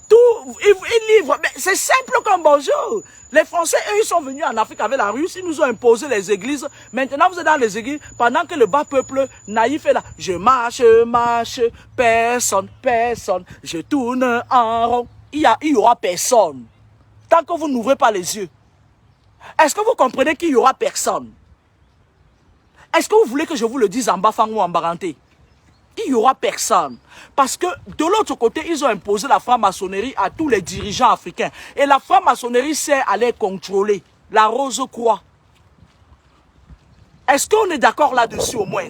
ils livrent. Mais c'est simple comme bonjour. Les Français, eux, ils sont venus en Afrique avec la Russie. Ils nous ont imposé les églises. Maintenant, vous êtes dans les églises. Pendant que le bas peuple naïf est là. Je marche, personne. Je tourne en rond. Il y aura personne. Tant que vous n'ouvrez pas les yeux. Est-ce que vous comprenez qu'il y aura personne? Est-ce que vous voulez que je vous le dise en Bafang ou en Baranté? Il n'y aura personne. Parce que de l'autre côté, ils ont imposé la franc-maçonnerie à tous les dirigeants africains. Et la franc-maçonnerie sert à les contrôler. La Rose-Croix. Est-ce qu'on est d'accord là-dessus au moins?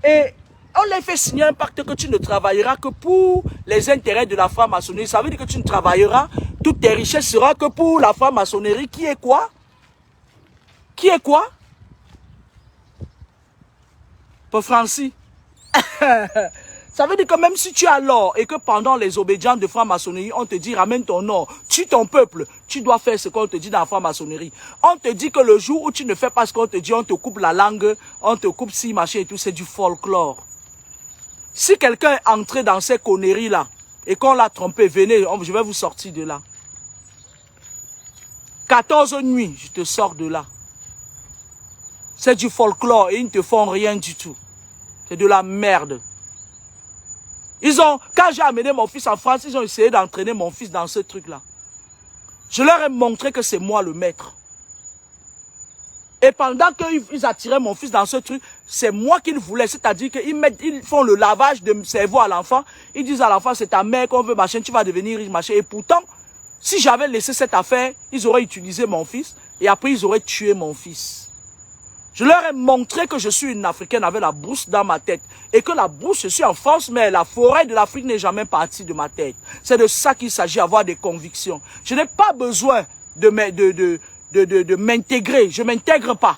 Et on les fait signer un pacte que tu ne travailleras que pour les intérêts de la franc-maçonnerie. Ça veut dire que tu ne travailleras, toutes tes richesses seront que pour la franc-maçonnerie. Qui est quoi? Qui est quoi? Pour Francis. Ça veut dire que même si tu as l'or et que pendant les obédiences de franc-maçonnerie, on te dit ramène ton or, tue ton peuple, tu dois faire ce qu'on te dit dans la franc-maçonnerie. On te dit que le jour où tu ne fais pas ce qu'on te dit, on te coupe la langue, on te coupe si machin et tout, c'est du folklore. Si quelqu'un est entré dans ces conneries-là et qu'on l'a trompé, venez, je vais vous sortir de là. 14 nuits, je te sors de là. C'est du folklore et ils ne te font rien du tout. C'est de la merde. Quand j'ai amené mon fils en France, ils ont essayé d'entraîner mon fils dans ce truc-là. Je leur ai montré que c'est moi le maître. Et pendant qu'ils attiraient mon fils dans ce truc, c'est moi qu'ils voulaient. C'est-à-dire qu'ils font le lavage de cerveau à l'enfant. Ils disent à l'enfant, c'est ta mère qu'on veut, machin, tu vas devenir riche, machin. Et pourtant, si j'avais laissé cette affaire, ils auraient utilisé mon fils. Et après, ils auraient tué mon fils. Je leur ai montré que je suis une Africaine avec la brousse dans ma tête. Et que la brousse, je suis en France, mais la forêt de l'Afrique n'est jamais partie de ma tête. C'est de ça qu'il s'agit, avoir des convictions. Je n'ai pas besoin de m'intégrer. Je ne m'intègre pas.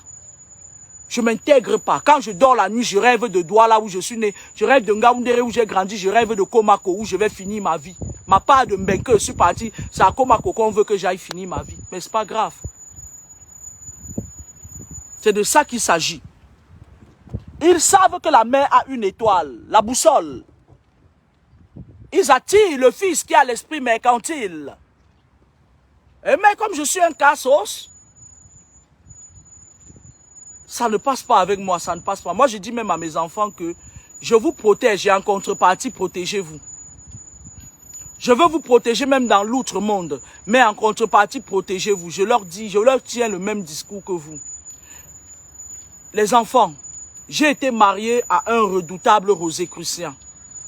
Je ne m'intègre pas. Quand je dors la nuit, je rêve de Douala où je suis né. Je rêve de Ngaoundéré où j'ai grandi. Je rêve de Komako où je vais finir ma vie. Ma part de Mbenke, je suis parti. C'est à Komako qu'on veut que j'aille finir ma vie. Mais ce n'est pas grave. C'est de ça qu'il s'agit. Ils savent que la mère a une étoile, la boussole. Ils attirent le fils qui a l'esprit mercantile. Et mais comme je suis un cassos, ça ne passe pas avec moi, ça ne passe pas. Moi, je dis même à mes enfants que je vous protège et en contrepartie, protégez-vous. Je veux vous protéger même dans l'outre-monde, mais en contrepartie, protégez-vous. Je leur dis, je leur tiens le même discours que vous. Les enfants, j'ai été marié à un redoutable Rosicrucien.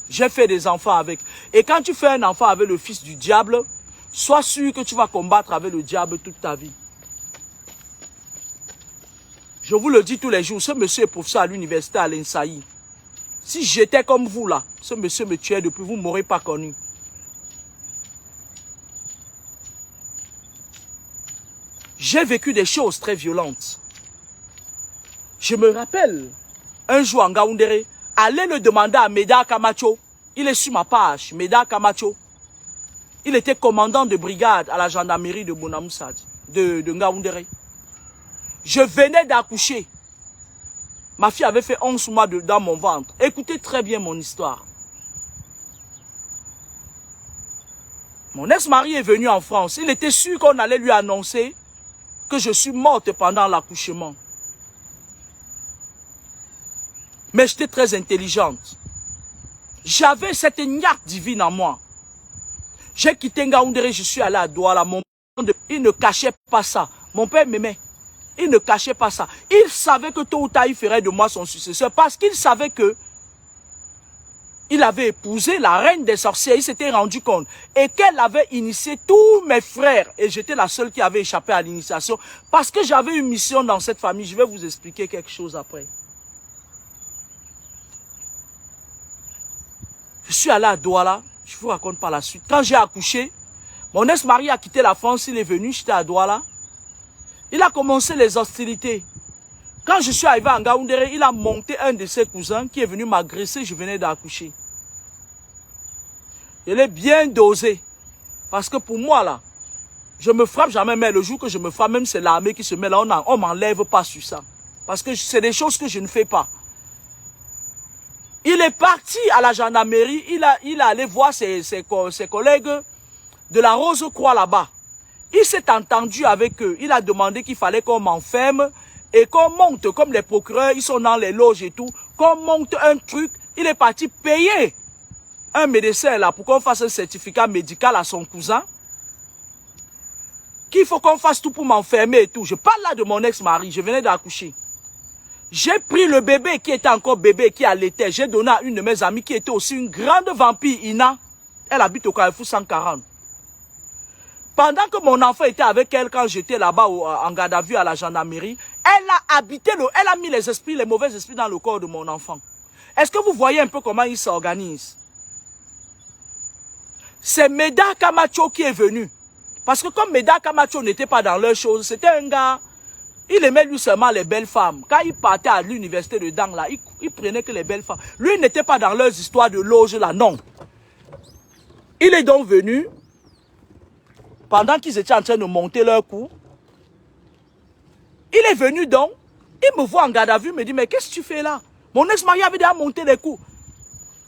J'ai fait des enfants avec. Et quand tu fais un enfant avec le fils du diable, sois sûr que tu vas combattre avec le diable toute ta vie. Je vous le dis tous les jours, ce monsieur est professeur à l'université à l'Insaï. Si j'étais comme vous là, ce monsieur me tuait depuis, vous ne m'aurez pas connu. J'ai vécu des choses très violentes. Je me rappelle, un jour en Ngaoundéré, allez le demander à Médard Camacho. Il est sur ma page, Médard Camacho. Il était commandant de brigade à la gendarmerie de Bonamoussad, de Ngaoundéré. Je venais d'accoucher. Ma fille avait fait 11 mois dans mon ventre. Écoutez très bien mon histoire. Mon ex-mari est venu en France. Il était sûr qu'on allait lui annoncer que je suis morte pendant l'accouchement. Mais j'étais très intelligente. J'avais cette niaque divine en moi. J'ai quitté Ngaoundéré, je suis allé à Douala. Mon père, il ne cachait pas ça. Mon père m'aimait. Il ne cachait pas ça. Il savait que tôt ou tard, il ferait de moi son successeur. Parce qu'il savait que il avait épousé la reine des sorcières. Il s'était rendu compte. Et qu'elle avait initié tous mes frères. Et j'étais la seule qui avait échappé à l'initiation. Parce que j'avais une mission dans cette famille. Je vais vous expliquer quelque chose après. Je suis allé à Douala, je vous raconte par la suite. Quand j'ai accouché, mon ex-mari a quitté la France, il est venu, j'étais à Douala. Il a commencé les hostilités. Quand je suis arrivé à Ngaoundéré, il a monté un de ses cousins qui est venu m'agresser, je venais d'accoucher. Je l'ai bien dosé. Parce que pour moi, là, je me frappe jamais, mais le jour que je me frappe, même c'est l'armée qui se met là, on ne m'enlève pas sur ça. Parce que c'est des choses que je ne fais pas. Il est parti à la gendarmerie, il est allé voir ses collègues de la Rose-Croix là-bas. Il s'est entendu avec eux, il a demandé qu'il fallait qu'on m'enferme et qu'on monte, comme les procureurs, ils sont dans les loges et tout, qu'on monte un truc. Il est parti payer un médecin là pour qu'on fasse un certificat médical à son cousin. Qu'il faut qu'on fasse tout pour m'enfermer et tout. Je parle là de mon ex-mari, je venais d'accoucher. J'ai pris le bébé qui était encore bébé, qui allaitait. J'ai donné à une de mes amies qui était aussi une grande vampire, Ina. Elle habite au Carrefour 140. Pendant que mon enfant était avec elle, quand j'étais là-bas en garde à vue à la gendarmerie, elle a mis les mauvais esprits dans le corps de mon enfant. Est-ce que vous voyez un peu comment ils s'organisent? C'est Meda Camacho qui est venu. Parce que comme Meda Camacho n'était pas dans leurs choses, c'était un gars, il aimait lui seulement les belles femmes. Quand il partait à l'université de Dang, là, il prenait que les belles femmes. Lui, il n'était pas dans leurs histoires de loge, là, non. Il est donc venu, pendant qu'ils étaient en train de monter leur coup, il est venu donc, il me voit en garde à vue, il me dit, mais qu'est-ce que tu fais là? Mon ex-mari avait déjà monté les coups.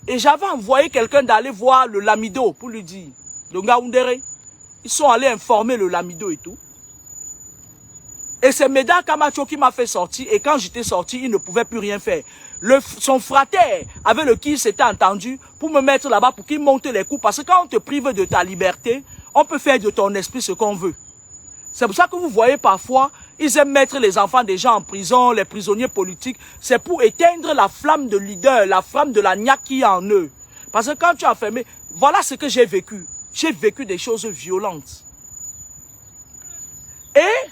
Et j'avais envoyé quelqu'un d'aller voir le Lamido pour lui dire, le Ngaoundere, ils sont allés informer le Lamido et tout. Et c'est Meda Camacho qui m'a fait sortir. Et quand j'étais sorti, il ne pouvait plus rien faire. Son frater, avec lequel il s'était entendu, pour me mettre là-bas, pour qu'il monte les coups. Parce que quand on te prive de ta liberté, on peut faire de ton esprit ce qu'on veut. C'est pour ça que vous voyez parfois, ils aiment mettre les enfants des gens en prison, les prisonniers politiques. C'est pour éteindre la flamme de leader, la flamme de la niaque qui est en eux. Parce que quand tu as fermé, voilà ce que j'ai vécu. J'ai vécu des choses violentes. Et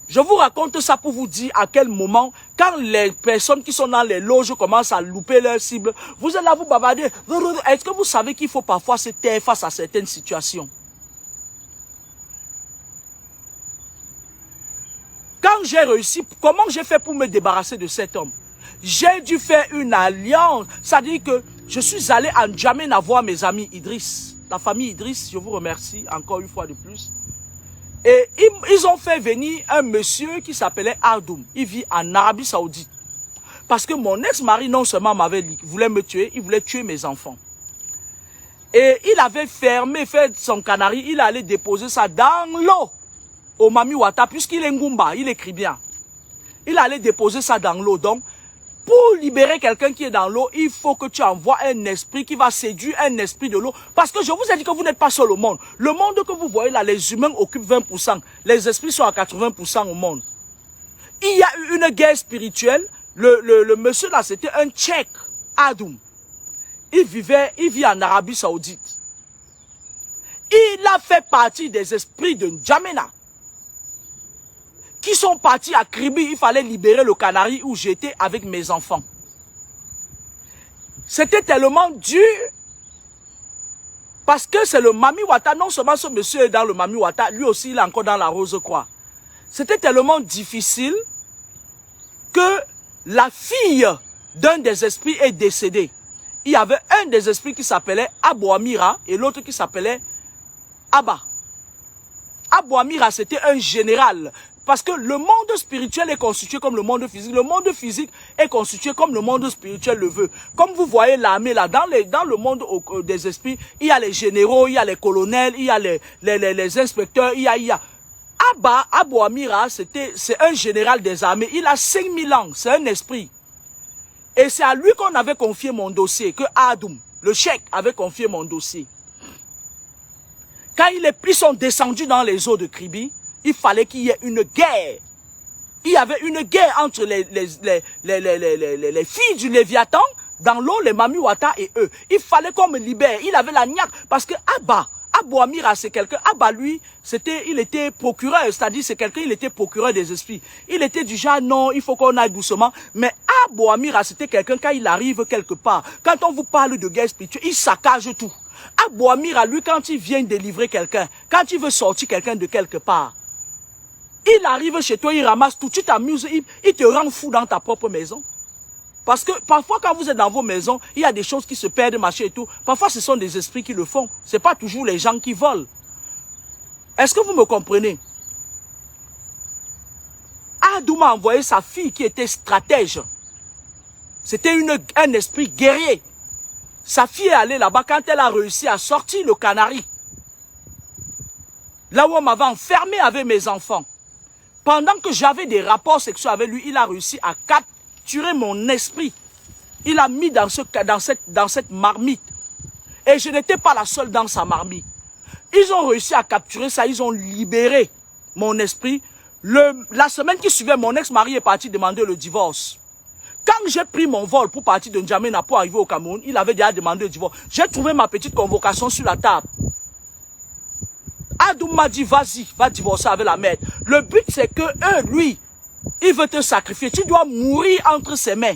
je vous raconte ça pour vous dire à quel moment, quand les personnes qui sont dans les loges commencent à louper leur cible, vous êtes là, vous bavardez. Est-ce que vous savez qu'il faut parfois se taire face à certaines situations? Quand j'ai réussi, comment j'ai fait pour me débarrasser de cet homme? J'ai dû faire une alliance. C'est-à-dire que je suis allé en N'Djamena voir mes amis Idriss. La famille Idriss, je vous remercie encore une fois de plus. Et ils ont fait venir un monsieur qui s'appelait Ardoum. Il vit en Arabie Saoudite. Parce que mon ex-mari non seulement voulait me tuer, il voulait tuer mes enfants. Et il avait fait son canari, il allait déposer ça dans l'eau. Au Mami Wata, puisqu'il est Ngumba, il écrit bien. Il allait déposer ça dans l'eau. Donc, pour libérer quelqu'un qui est dans l'eau, il faut que tu envoies un esprit qui va séduire un esprit de l'eau. Parce que je vous ai dit que vous n'êtes pas seul au monde. Le monde que vous voyez là, les humains occupent 20%. Les esprits sont à 80% au monde. Il y a eu une guerre spirituelle. Le monsieur là, c'était un Tchèque, Adoum. Il vit en Arabie Saoudite. Il a fait partie des esprits de N'Djamena qui sont partis à Kribi. Il fallait libérer le Canari où j'étais avec mes enfants. C'était tellement dur parce que c'est le Mami Wata. Non seulement ce monsieur est dans le Mami Wata, lui aussi il est encore dans la Rose-Croix. C'était tellement difficile que la fille d'un des esprits est décédée. Il y avait un des esprits qui s'appelait Abou Amira et l'autre qui s'appelait Abba. Abou Amira, c'était un général. Parce que le monde spirituel est constitué comme le monde physique. Le monde physique est constitué comme le monde spirituel le veut. Comme vous voyez l'armée là, dans le monde des esprits, il y a les généraux, il y a les colonels, il y a les inspecteurs, il y a... Abou Amira, c'est un général des armées. Il a 5000 ans, c'est un esprit. Et c'est à lui qu'on avait confié mon dossier, que Adoum, le cheikh, avait confié mon dossier. Quand ils sont descendus dans les eaux de Kribi, il fallait qu'il y ait une guerre. Il y avait une guerre entre les filles du Léviathan, dans l'eau, les Mami Wata et eux. Il fallait qu'on me libère. Il avait la niaque. Parce que Abou Amira, c'est quelqu'un. Abba, lui, il était procureur. C'est-à-dire, c'est quelqu'un, il était procureur des esprits. Il était du genre, non, il faut qu'on aille doucement. Mais Abou Amira, c'était quelqu'un, quand il arrive quelque part, quand on vous parle de guerre spirituelle, il saccage tout. Abou Amira, lui, quand il vient délivrer quelqu'un, quand il veut sortir quelqu'un de quelque part, il arrive chez toi, il ramasse tout, tu t'amuses, il te rend fou dans ta propre maison. Parce que parfois, quand vous êtes dans vos maisons, il y a des choses qui se perdent, machin et tout. Parfois, ce sont des esprits qui le font. Ce n'est pas toujours les gens qui volent. Est-ce que vous me comprenez? Adoum a envoyé sa fille qui était stratège. C'était un esprit guerrier. Sa fille est allée là-bas quand elle a réussi à sortir le canari. Là où on m'avait enfermé avec mes enfants. Pendant que j'avais des rapports sexuels avec lui, il a réussi à capturer mon esprit. Il a mis dans cette marmite. Et je n'étais pas la seule dans sa marmite. Ils ont réussi à capturer ça, ils ont libéré mon esprit. La semaine qui suivait, mon ex-mari est parti demander le divorce. Quand j'ai pris mon vol pour partir de N'Djamena pour arriver au Cameroun, il avait déjà demandé le divorce. J'ai trouvé ma petite convocation sur la table. Adoum m'a dit, vas-y, va divorcer avec la mère. Le but, c'est que lui, il veut te sacrifier. Tu dois mourir entre ses mains.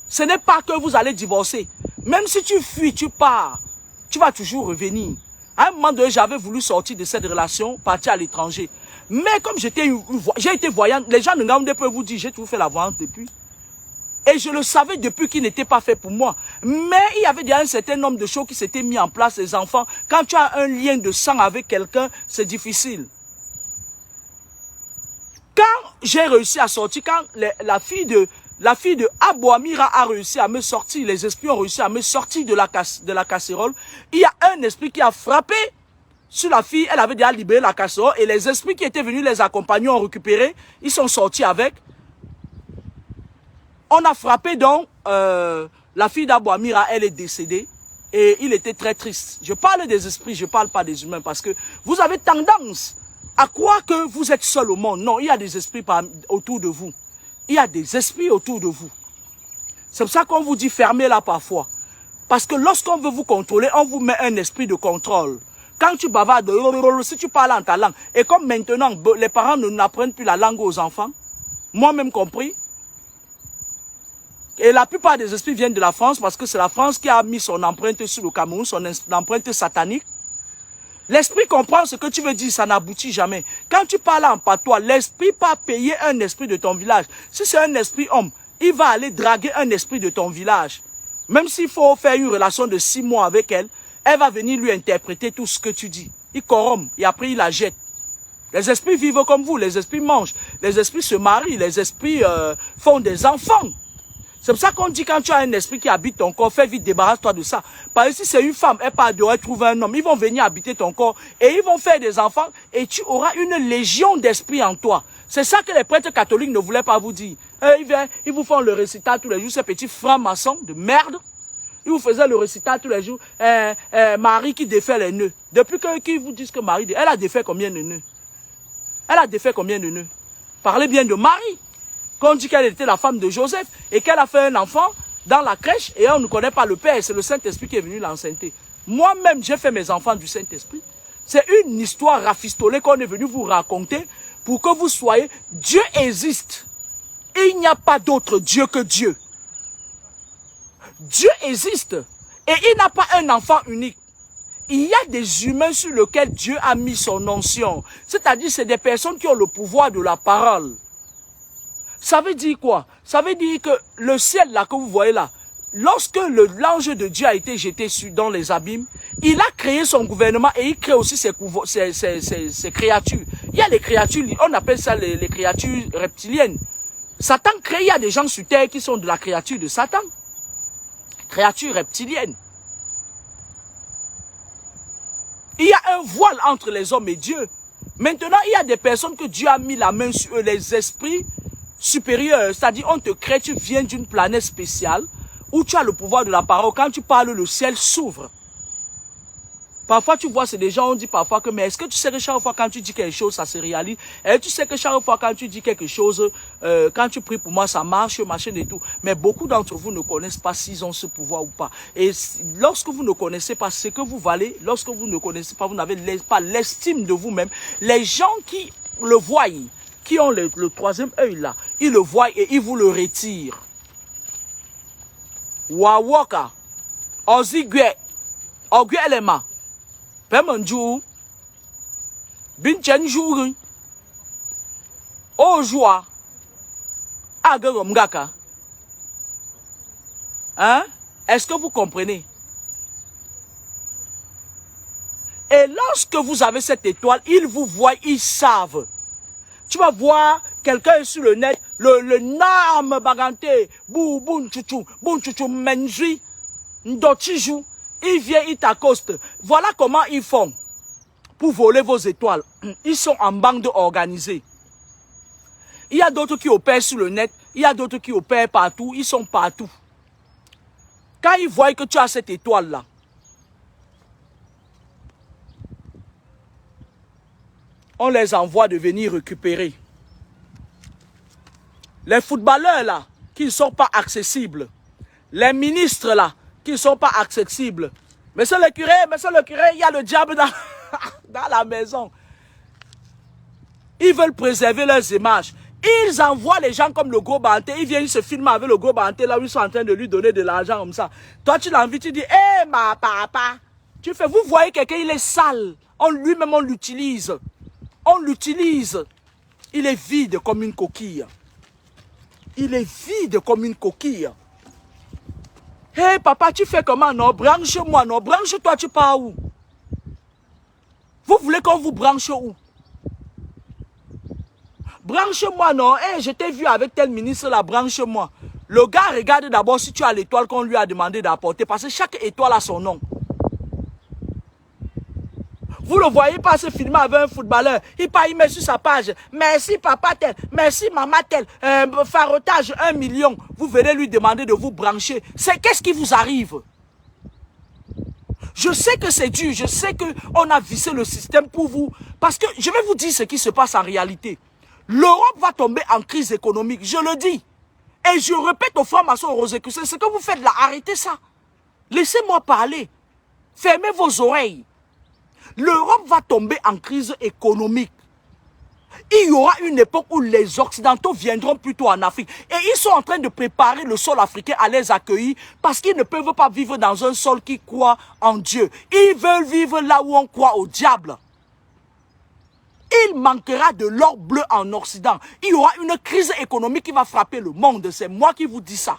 Ce n'est pas que vous allez divorcer. Même si tu fuis, tu pars, tu vas toujours revenir. À un moment donné, j'avais voulu sortir de cette relation, partir à l'étranger. Mais comme j'ai été voyante, les gens de Ngaoundé peuvent vous dire, j'ai toujours fait la voyante depuis. Et je le savais depuis qu'il n'était pas fait pour moi. Mais il y avait déjà un certain nombre de choses qui s'étaient mis en place, les enfants. Quand tu as un lien de sang avec quelqu'un, c'est difficile. Quand j'ai réussi à sortir, quand la fille de Abouamira a réussi à me sortir, les esprits ont réussi à me sortir de la casserole, il y a un esprit qui a frappé sur la fille, elle avait déjà libéré la casserole, et les esprits qui étaient venus les accompagner ont récupéré, ils sont sortis avec. On a frappé donc, la fille d'Abouamira, elle est décédée, et il était très triste. Je parle des esprits, je ne parle pas des humains, parce que vous avez tendance à croire que vous êtes seul au monde. Non, il y a des esprits autour de vous. Il y a des esprits autour de vous. C'est pour ça qu'on vous dit fermez-la parfois. Parce que lorsqu'on veut vous contrôler, on vous met un esprit de contrôle. Quand tu bavardes, si tu parles en ta langue, et comme maintenant, les parents n'apprennent plus la langue aux enfants, moi-même compris, et la plupart des esprits viennent de la France, parce que c'est la France qui a mis son empreinte sur le Cameroun, son empreinte satanique. L'esprit comprend ce que tu veux dire, ça n'aboutit jamais. Quand tu parles en patois, l'esprit pas payer un esprit de ton village. Si c'est un esprit homme, il va aller draguer un esprit de ton village. Même s'il faut faire une relation de 6 mois avec elle, elle va venir lui interpréter tout ce que tu dis. Il corrompt et après il la jette. Les esprits vivent comme vous, les esprits mangent, les esprits se marient, les esprits font des enfants. C'est pour ça qu'on dit quand tu as un esprit qui habite ton corps, fais vite, débarrasse-toi de ça. Parce que si c'est une femme, elle part dehors, elle trouve un homme, ils vont venir habiter ton corps et ils vont faire des enfants et tu auras une légion d'esprits en toi. C'est ça que les prêtres catholiques ne voulaient pas vous dire. Ils vous font le récital tous les jours, ces petits francs-maçons de merde. Ils vous faisaient le récital tous les jours. Marie qui défait les nœuds. Depuis qu'ils vous disent que Marie, elle a défait combien de nœuds? Elle a défait combien de nœuds? Parlez bien de Marie. Quand on dit qu'elle était la femme de Joseph et qu'elle a fait un enfant dans la crèche et on ne connaît pas le père, c'est le Saint-Esprit qui est venu l'enceinte. Moi-même, j'ai fait mes enfants du Saint-Esprit. C'est une histoire rafistolée qu'on est venu vous raconter pour que vous soyez... Dieu existe. Il n'y a pas d'autre Dieu que Dieu. Dieu existe et il n'a pas un enfant unique. Il y a des humains sur lesquels Dieu a mis son onction. C'est-à-dire, c'est des personnes qui ont le pouvoir de la parole. Ça veut dire quoi? Ça veut dire que le ciel là que vous voyez là, lorsque l'ange de Dieu a été jeté dans les abîmes, il a créé son gouvernement et il crée aussi ses créatures. Il y a les créatures, on appelle ça les créatures reptiliennes. Satan crée, il y a des gens sur terre qui sont de la créature de Satan. Créatures reptiliennes. Il y a un voile entre les hommes et Dieu. Maintenant, il y a des personnes que Dieu a mis la main sur eux, les esprits supérieur, c'est-à-dire on te crée, tu viens d'une planète spéciale où tu as le pouvoir de la parole. Quand tu parles, le ciel s'ouvre. Parfois tu vois, c'est des gens, on dit parfois que, mais est-ce que tu sais que chaque fois quand tu dis quelque chose, ça se réalise? Et tu sais que chaque fois quand tu dis quelque chose, quand tu pries pour moi, ça marche, machin et tout. Mais beaucoup d'entre vous ne connaissent pas s'ils ont ce pouvoir ou pas. Et lorsque vous ne connaissez pas ce que vous valez, lorsque vous ne connaissez pas, vous n'avez pas l'estime de vous-même, les gens qui le voient, qui ont le troisième œil là, ils le voient et ils vous le retirent. Wawaka, Ozigwe, Ogwe Elema, Pemanjou, Binchenjou, Ojoa, Agaromgaka. Hein? Est-ce que vous comprenez? Et lorsque vous avez cette étoile, ils vous voient, ils savent. Tu vas voir quelqu'un sur le net, le Nam Bagante, Boun Chouchou, Menjui, Ndotijou, il vient, il t'accoste. Voilà comment ils font pour voler vos étoiles. Ils sont en bande organisée. Il y a d'autres qui opèrent sur le net, il y a d'autres qui opèrent partout, ils sont partout. Quand ils voient que tu as cette étoile-là, on les envoie de venir récupérer. Les footballeurs là, qui ne sont pas accessibles. Les ministres là, qui ne sont pas accessibles. Monsieur le curé, il y a le diable dans, dans la maison. Ils veulent préserver leurs images. Ils envoient les gens comme le Gros Banté. Ils viennent se filmer avec le Gros Banté là où ils sont en train de lui donner de l'argent comme ça. Toi, tu l'as envie, tu dis, hé, ma papa. Tu fais, vous voyez quelqu'un, il est sale. Lui-même, on l'utilise. On l'utilise. Il est vide comme une coquille. Il est vide comme une coquille. Hé, papa, tu fais comment? Non, branche-moi, non. Branche-toi, tu pars où? Vous voulez qu'on vous branche où? Branche-moi, non. Hey, je t'ai vu avec tel ministre là, branche-moi. Le gars regarde d'abord si tu as l'étoile qu'on lui a demandé d'apporter. Parce que chaque étoile a son nom. Vous ne le voyez pas se filmer avec un footballeur. Il met sur sa page. Merci papa tel. Merci maman tel. Farotage 1 million. Vous venez lui demander de vous brancher. Qu'est-ce qui vous arrive? Je sais que c'est dur. Je sais qu'on a vissé le système pour vous. Parce que je vais vous dire ce qui se passe en réalité. L'Europe va tomber en crise économique, je le dis. Et je répète aux francs-maçons, aux Rosicruciens, ce que vous faites là, arrêtez ça. Laissez-moi parler. Fermez vos oreilles. L'Europe va tomber en crise économique. Il y aura une époque où les Occidentaux viendront plutôt en Afrique. Et ils sont en train de préparer le sol africain à les accueillir parce qu'ils ne peuvent pas vivre dans un sol qui croit en Dieu. Ils veulent vivre là où on croit au diable. Il manquera de l'or bleu en Occident. Il y aura une crise économique qui va frapper le monde. C'est moi qui vous dis ça.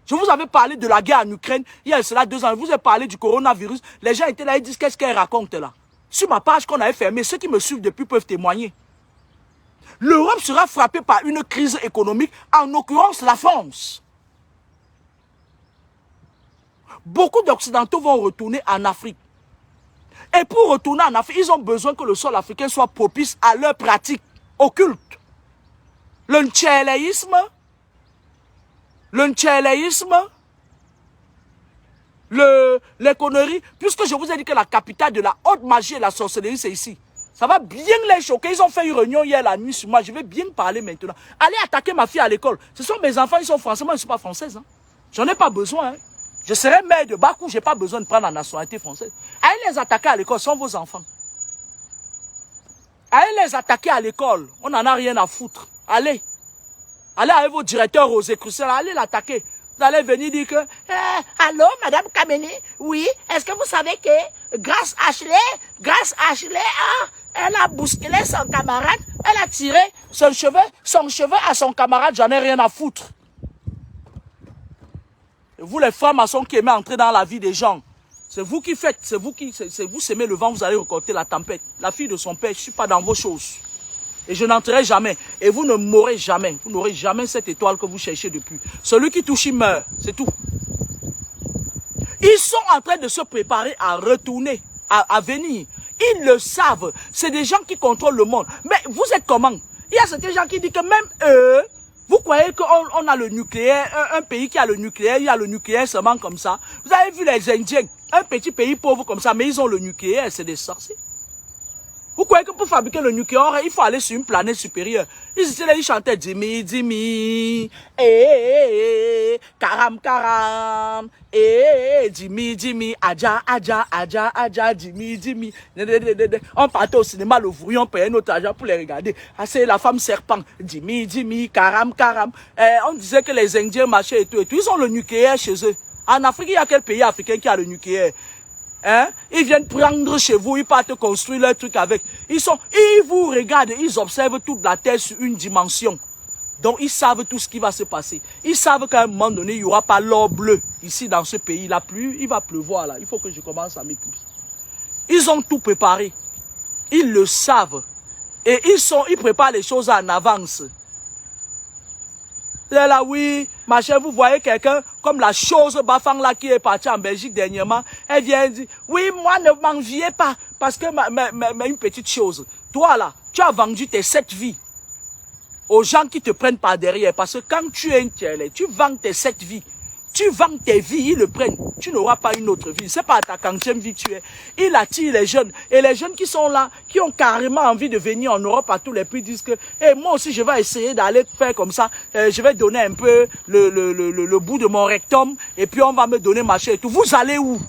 Je vous avais parlé de la guerre en Ukraine. Il y a cela 2 ans. Je vous ai parlé du coronavirus. Les gens étaient là, ils disent qu'est-ce qu'elle raconte là. Sur ma page qu'on avait fermée, ceux qui me suivent depuis peuvent témoigner. L'Europe sera frappée par une crise économique, en l'occurrence la France. Beaucoup d'Occidentaux vont retourner en Afrique. Et pour retourner en Afrique, ils ont besoin que le sol africain soit propice à leurs pratiques occultes. Le ntchéléisme, les conneries, puisque je vous ai dit que la capitale de la haute magie et la sorcellerie, c'est ici. Ça va bien les choquer. Ils ont fait une réunion hier la nuit sur moi. Je vais bien parler maintenant. Allez attaquer ma fille à l'école. Ce sont mes enfants, ils sont français. Moi, je ne suis pas française. Hein. J'en ai pas besoin. Hein. Je serai mère de Bakou, je n'ai pas besoin de prendre la nationalité française. Allez les attaquer à l'école, ce sont vos enfants. Allez les attaquer à l'école, on n'en a rien à foutre. Allez. Allez avec vos directeurs Rosicruciens, allez l'attaquer. Vous allez venir dire que, allô, Madame Kameni, oui, est-ce que vous savez que Grace Ashley, elle a bousculé son camarade, elle a tiré son cheveu à son camarade, j'en ai rien à foutre. Et vous les francs-maçons qui aimez entrer dans la vie des gens, c'est vous qui faites, c'est vous semez le vent, vous allez récolter la tempête. La fille de son père, je ne suis pas dans vos choses. Et je n'entrerai jamais. Et vous ne mourrez jamais. Vous n'aurez jamais cette étoile que vous cherchez depuis. Celui qui touche, il meurt. C'est tout. Ils sont en train de se préparer à retourner, à venir. Ils le savent. C'est des gens qui contrôlent le monde. Mais vous êtes comment? Il y a certains gens qui disent que même eux, vous croyez qu'on a le nucléaire, un pays qui a le nucléaire, il y a le nucléaire seulement comme ça. Vous avez vu les Indiens, un petit pays pauvre comme ça, mais ils ont le nucléaire, c'est des sorciers. Vous croyez que pour fabriquer le nucléaire, il faut aller sur une planète supérieure. Ils étaient là, ils chantaient Dimi, Dimi, Karam, Karam, Dimi, Dimi, Adja, Adja, Adja, Adja, Dimi, Dimi. On partait au cinéma, le vourion, on payait notre argent pour les regarder. Ah, c'est la femme serpent. Dimi, Dimi, Karam, Karam. On disait que les Indiens marchaient et tout. Ils ont le nucléaire chez eux. En Afrique, il y a quel pays africain qui a le nucléaire? Hein? Ils viennent prendre chez vous, ils partent construire leur truc avec. Ils vous regardent, ils observent toute la terre sur une dimension. Donc ils savent tout ce qui va se passer. Ils savent qu'à un moment donné, il n'y aura pas l'or bleu. Ici dans ce pays, il va pleuvoir là. Il faut que je commence à m'écouter. Ils ont tout préparé. Ils le savent. Et ils préparent les choses en avance. Là, oui, machin, vous voyez quelqu'un comme la chose Bafang là qui est partie en Belgique dernièrement. Elle vient dire, oui, moi ne m'enviez pas parce que une petite chose. Toi là, tu as vendu tes 7 vies aux gens qui te prennent par derrière. Parce que quand tu es un tel, tu vends tes 7 vies. Tu vends tes vies, ils le prennent. Tu n'auras pas une autre vie. C'est pas ta 40e vie que tu es. Il attire les jeunes. Et les jeunes qui sont là, qui ont carrément envie de venir en Europe à tous les prix, disent que moi aussi, je vais essayer d'aller faire comme ça. Je vais donner un peu le bout de mon rectum. Et puis, on va me donner ma chair et tout. Vous allez où?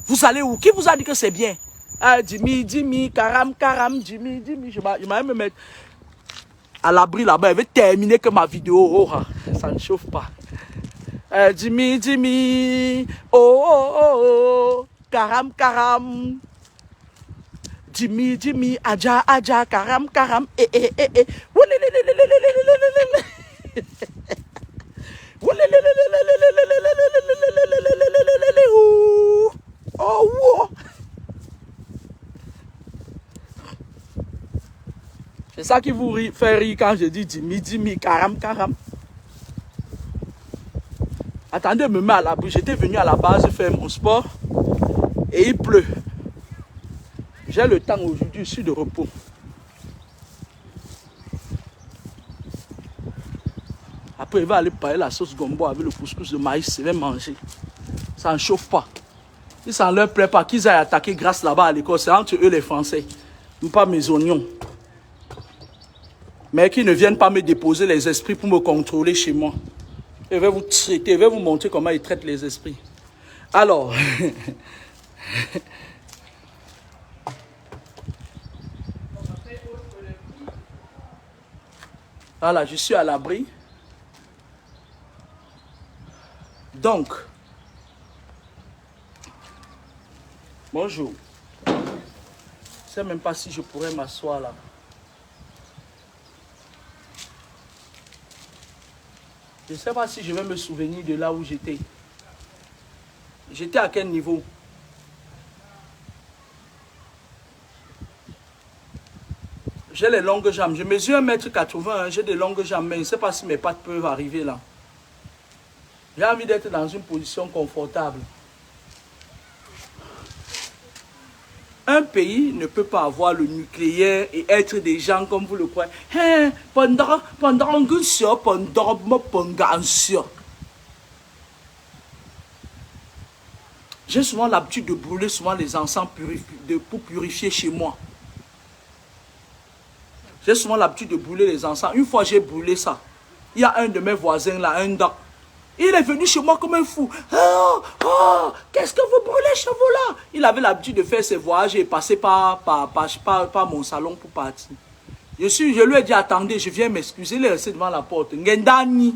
Vous allez où? Qui vous a dit que c'est bien? Ah, Jimmy, Karam, Jimmy. Je vais me mettre à l'abri là-bas. Je vais terminer que ma vidéo. Oh, ça ne chauffe pas. Jimmy, oh, Karam, Jimmy, Aja, Karam, Oh, c'est ça qui vous fait rire quand je dis Jimmy, Karam. Attendez, me met à l'abri. J'étais venu à la base faire mon sport et il pleut. J'ai le temps aujourd'hui, je suis de repos. Après, il va aller pailler la sauce gombo avec le couscous de maïs. Il va manger. Ça ne chauffe pas. Si ça ne leur plaît pas, qu'ils aillent attaquer grâce là-bas à l'école, c'est entre eux les Français. Pas mes oignons. Mais qu'ils ne viennent pas me déposer les esprits pour me contrôler chez moi. Je vais vous traiter, je vais vous montrer comment ils traitent les esprits. Alors, voilà, je suis à l'abri. Donc, bonjour. Je ne sais même pas si je pourrais m'asseoir là. Je ne sais pas si je vais me souvenir de là où j'étais. J'étais à quel niveau? J'ai les longues jambes. Je mesure 1,80 m, j'ai des longues jambes, mais je ne sais pas si mes pattes peuvent arriver là. J'ai envie d'être dans une position confortable. Un pays ne peut pas avoir le nucléaire et être des gens comme vous le croyez. J'ai souvent l'habitude de brûler souvent les encens pour purifier chez moi. J'ai souvent l'habitude de brûler les encens. Une fois j'ai brûlé ça. Il y a un de mes voisins là, un doc. Il est venu chez moi comme un fou. Oh, qu'est-ce que vous brûlez chez vous là? Il avait l'habitude de faire ses voyages et passer par mon salon pour partir. Je lui ai dit, attendez, je viens m'excuser. Il est resté devant la porte. Ngendani.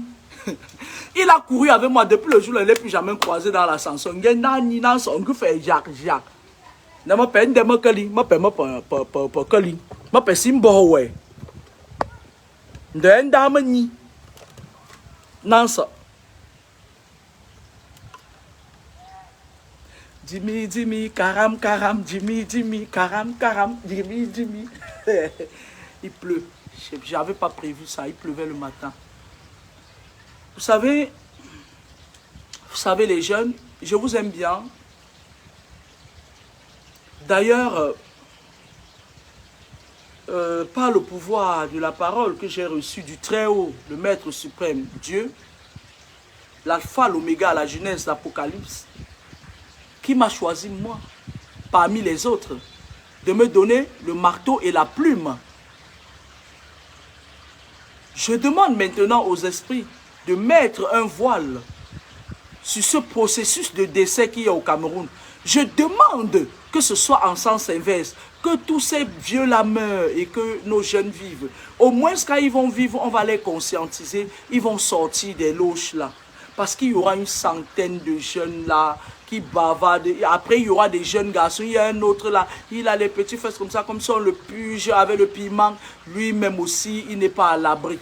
Il a couru avec moi depuis le jour où il n'est plus jamais croisé dans l'ascenseur. Ngendani, dans son cou fait Jacques. Je m'appelle Demakali. Je m'appelle Kali. Je m'appelle Simbowe. Ndamani. Non, ça. Jimmy, Karam, Jimmy, Karam, Jimmy. Il pleut. Je n'avais pas prévu ça, il pleuvait le matin. Vous savez les jeunes, je vous aime bien. D'ailleurs, par le pouvoir de la parole que j'ai reçue du Très-Haut, le Maître suprême, Dieu, l'alpha, l'oméga, la Genèse, l'Apocalypse, qui m'a choisi moi, parmi les autres, de me donner le marteau et la plume. Je demande maintenant aux esprits de mettre un voile sur ce processus de décès qui est au Cameroun. Je demande que ce soit en sens inverse, que tous ces vieux-là meurent et que nos jeunes vivent. Au moins, quand ils vont vivre, on va les conscientiser, ils vont sortir des loges là. Parce qu'il y aura une centaine de jeunes là qui bavardent. Après, il y aura des jeunes garçons. Il y a un autre là, il a les petits fesses comme ça, comme ça on le puge avec le piment. Lui-même aussi, il n'est pas à l'abri.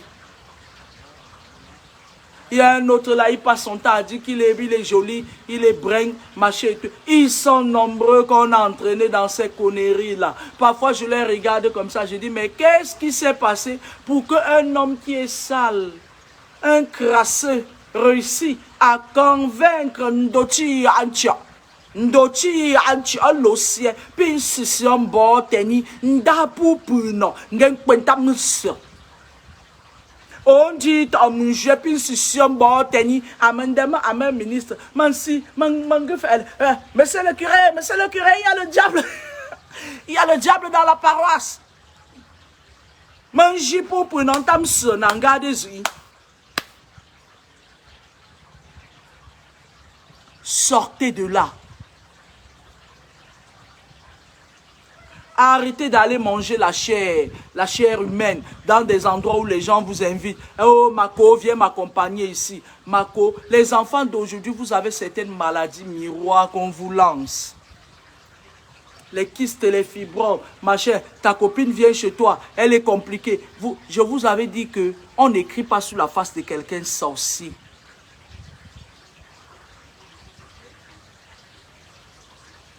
Il y a un autre là, il passe son temps à dire qu'il est joli, il est brin, machin et tout. Ils sont nombreux qu'on a entraînés dans ces conneries là. Parfois, je les regarde comme ça, je dis, mais qu'est-ce qui s'est passé pour qu'un homme qui est sale, un crasseux, réussit à convaincre Ndoti Antia. Ndoti Antia l'océan, puis si c'est un bon tennis, ndapu puno, n'en pentam nous. On dit, je puis si bon, teni, amendement, à même ministre, Mansi, monsieur le curé, il y a le diable. Il y a le diable dans la paroisse. Manji pour prendre tam son en garde. Sortez de là. Arrêtez d'aller manger la chair humaine dans des endroits où les gens vous invitent. Oh, Mako, viens m'accompagner ici. Mako, les enfants d'aujourd'hui, vous avez certaines maladies miroirs qu'on vous lance. Les kystes, les fibromes, machin, ta copine vient chez toi, elle est compliquée. Je vous avais dit qu'on n'écrit pas sur la face de quelqu'un sorcier.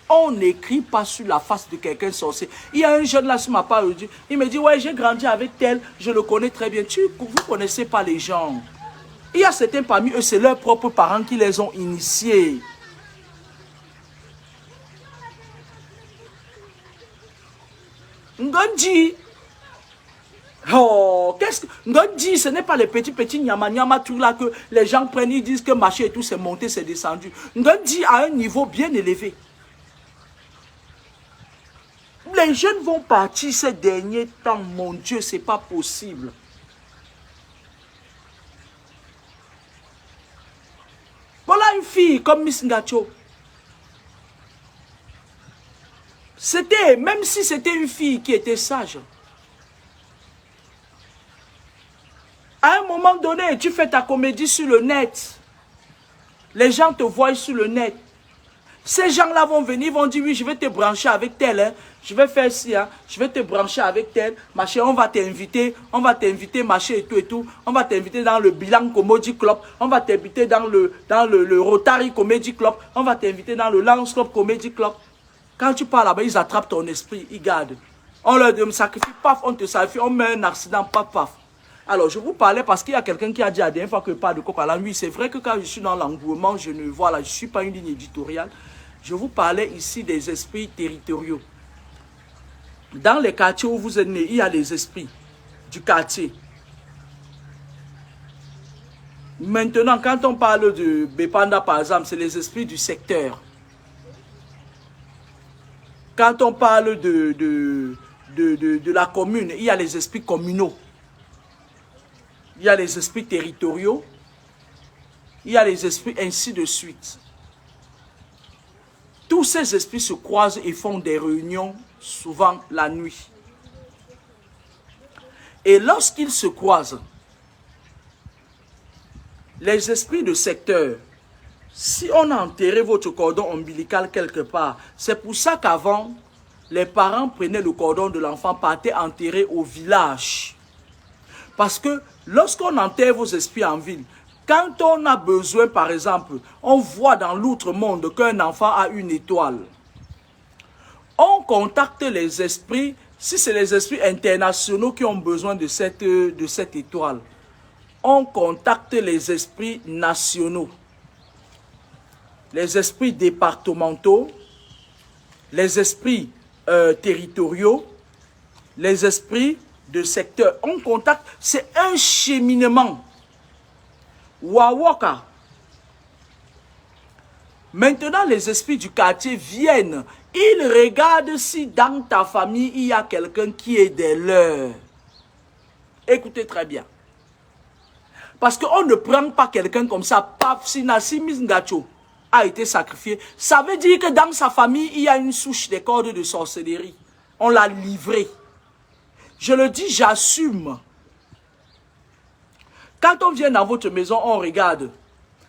On n'écrit pas sur la face de quelqu'un sorcier. Il y a un jeune là sur ma part, il me dit, ouais, j'ai grandi avec tel, je le connais très bien. Vous ne connaissez pas les gens. Il y a certains parmi eux, c'est leurs propres parents qui les ont initiés. Ngondi. Oh, qu'est-ce que... Ngondi, ce n'est pas les petits nyama tout là que les gens prennent, ils disent que marché et tout, c'est monté, c'est descendu. Ngondi à un niveau bien élevé. Les jeunes vont partir ces derniers temps, mon Dieu, c'est pas possible. Voilà une fille comme Miss Ngacho. C'était, même si c'était une fille qui était sage. À un moment donné, tu fais ta comédie sur le net. Les gens te voient sur le net. Ces gens-là vont venir, vont dire, oui, je vais te brancher avec tel, hein. Je vais faire ci, hein. Je vais te brancher avec tel, machin, on va t'inviter, machin et tout. On va t'inviter dans le Bilan Comedy Club, on va t'inviter dans le Rotary Comedy Club, on va t'inviter dans le Lance Club Comedy Club. Quand tu parles là-bas, ils attrapent ton esprit, ils gardent. On leur dit, sacrifie, paf, on te sacrifie, on met un accident, paf, paf. Alors, je vous parlais parce qu'il y a quelqu'un qui a dit la dernière fois que je parle de Coca. Oui, c'est vrai que quand je suis dans l'engouement, je ne vois là, je ne suis pas une ligne éditoriale. Je vous parlais ici des esprits territoriaux. Dans les quartiers où vous êtes nés, il y a les esprits du quartier. Maintenant, quand on parle de Bepanda, par exemple, c'est les esprits du secteur. Quand on parle de la commune, il y a les esprits communaux. Il y a les esprits territoriaux. Il y a les esprits ainsi de suite. Tous ces esprits se croisent et font des réunions, souvent la nuit. Et lorsqu'ils se croisent, les esprits de secteur, si on a enterré votre cordon ombilical quelque part, c'est pour ça qu'avant, les parents prenaient le cordon de l'enfant, partaient enterrer au village. Parce que lorsqu'on enterre vos esprits en ville, quand on a besoin, par exemple, on voit dans l'autre monde qu'un enfant a une étoile. On contacte les esprits, si c'est les esprits internationaux qui ont besoin de cette étoile. On contacte les esprits nationaux, les esprits départementaux, les esprits territoriaux, les esprits de secteur. On contacte, c'est un cheminement. Wawaka. Maintenant, les esprits du quartier viennent. Ils regardent si dans ta famille, il y a quelqu'un qui est des leurs. Écoutez très bien. Parce qu'on ne prend pas quelqu'un comme ça. Paf, si Nassim Ngacho a été sacrifié. Ça veut dire que dans sa famille, il y a une souche des cordes de sorcellerie. On l'a livré. Je le dis, j'assume. Quand on vient dans votre maison, on regarde.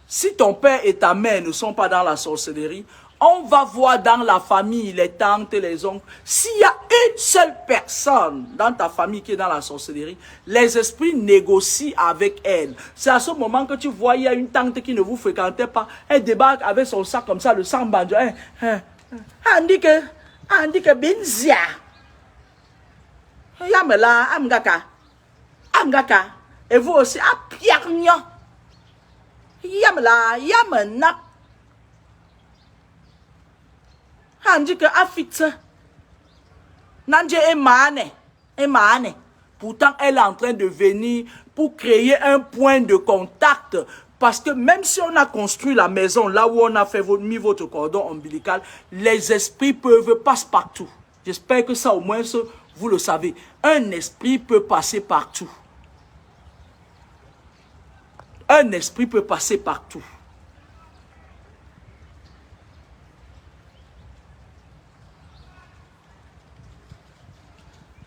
Si ton père et ta mère ne sont pas dans la sorcellerie, on va voir dans la famille, les tantes, les oncles. S'il y a une seule personne dans ta famille qui est dans la sorcellerie, les esprits négocient avec elle. C'est à ce moment que tu vois, il y a une tante qui ne vous fréquentait pas. Elle débarque avec son sac comme ça, le sang banjo. On dit que Benzia. Yamela, Amgaka. Et vous aussi, Pierre-Nyan. Yamela, Yamena. On dit que Afitse. Nanje Emane. Pourtant, elle est en train de venir pour créer un point de contact. Parce que même si on a construit la maison, là où on a mis votre cordon ombilical, les esprits peuvent passer partout. J'espère que ça, au moins, vous le savez. Un esprit peut passer partout. Un esprit peut passer partout.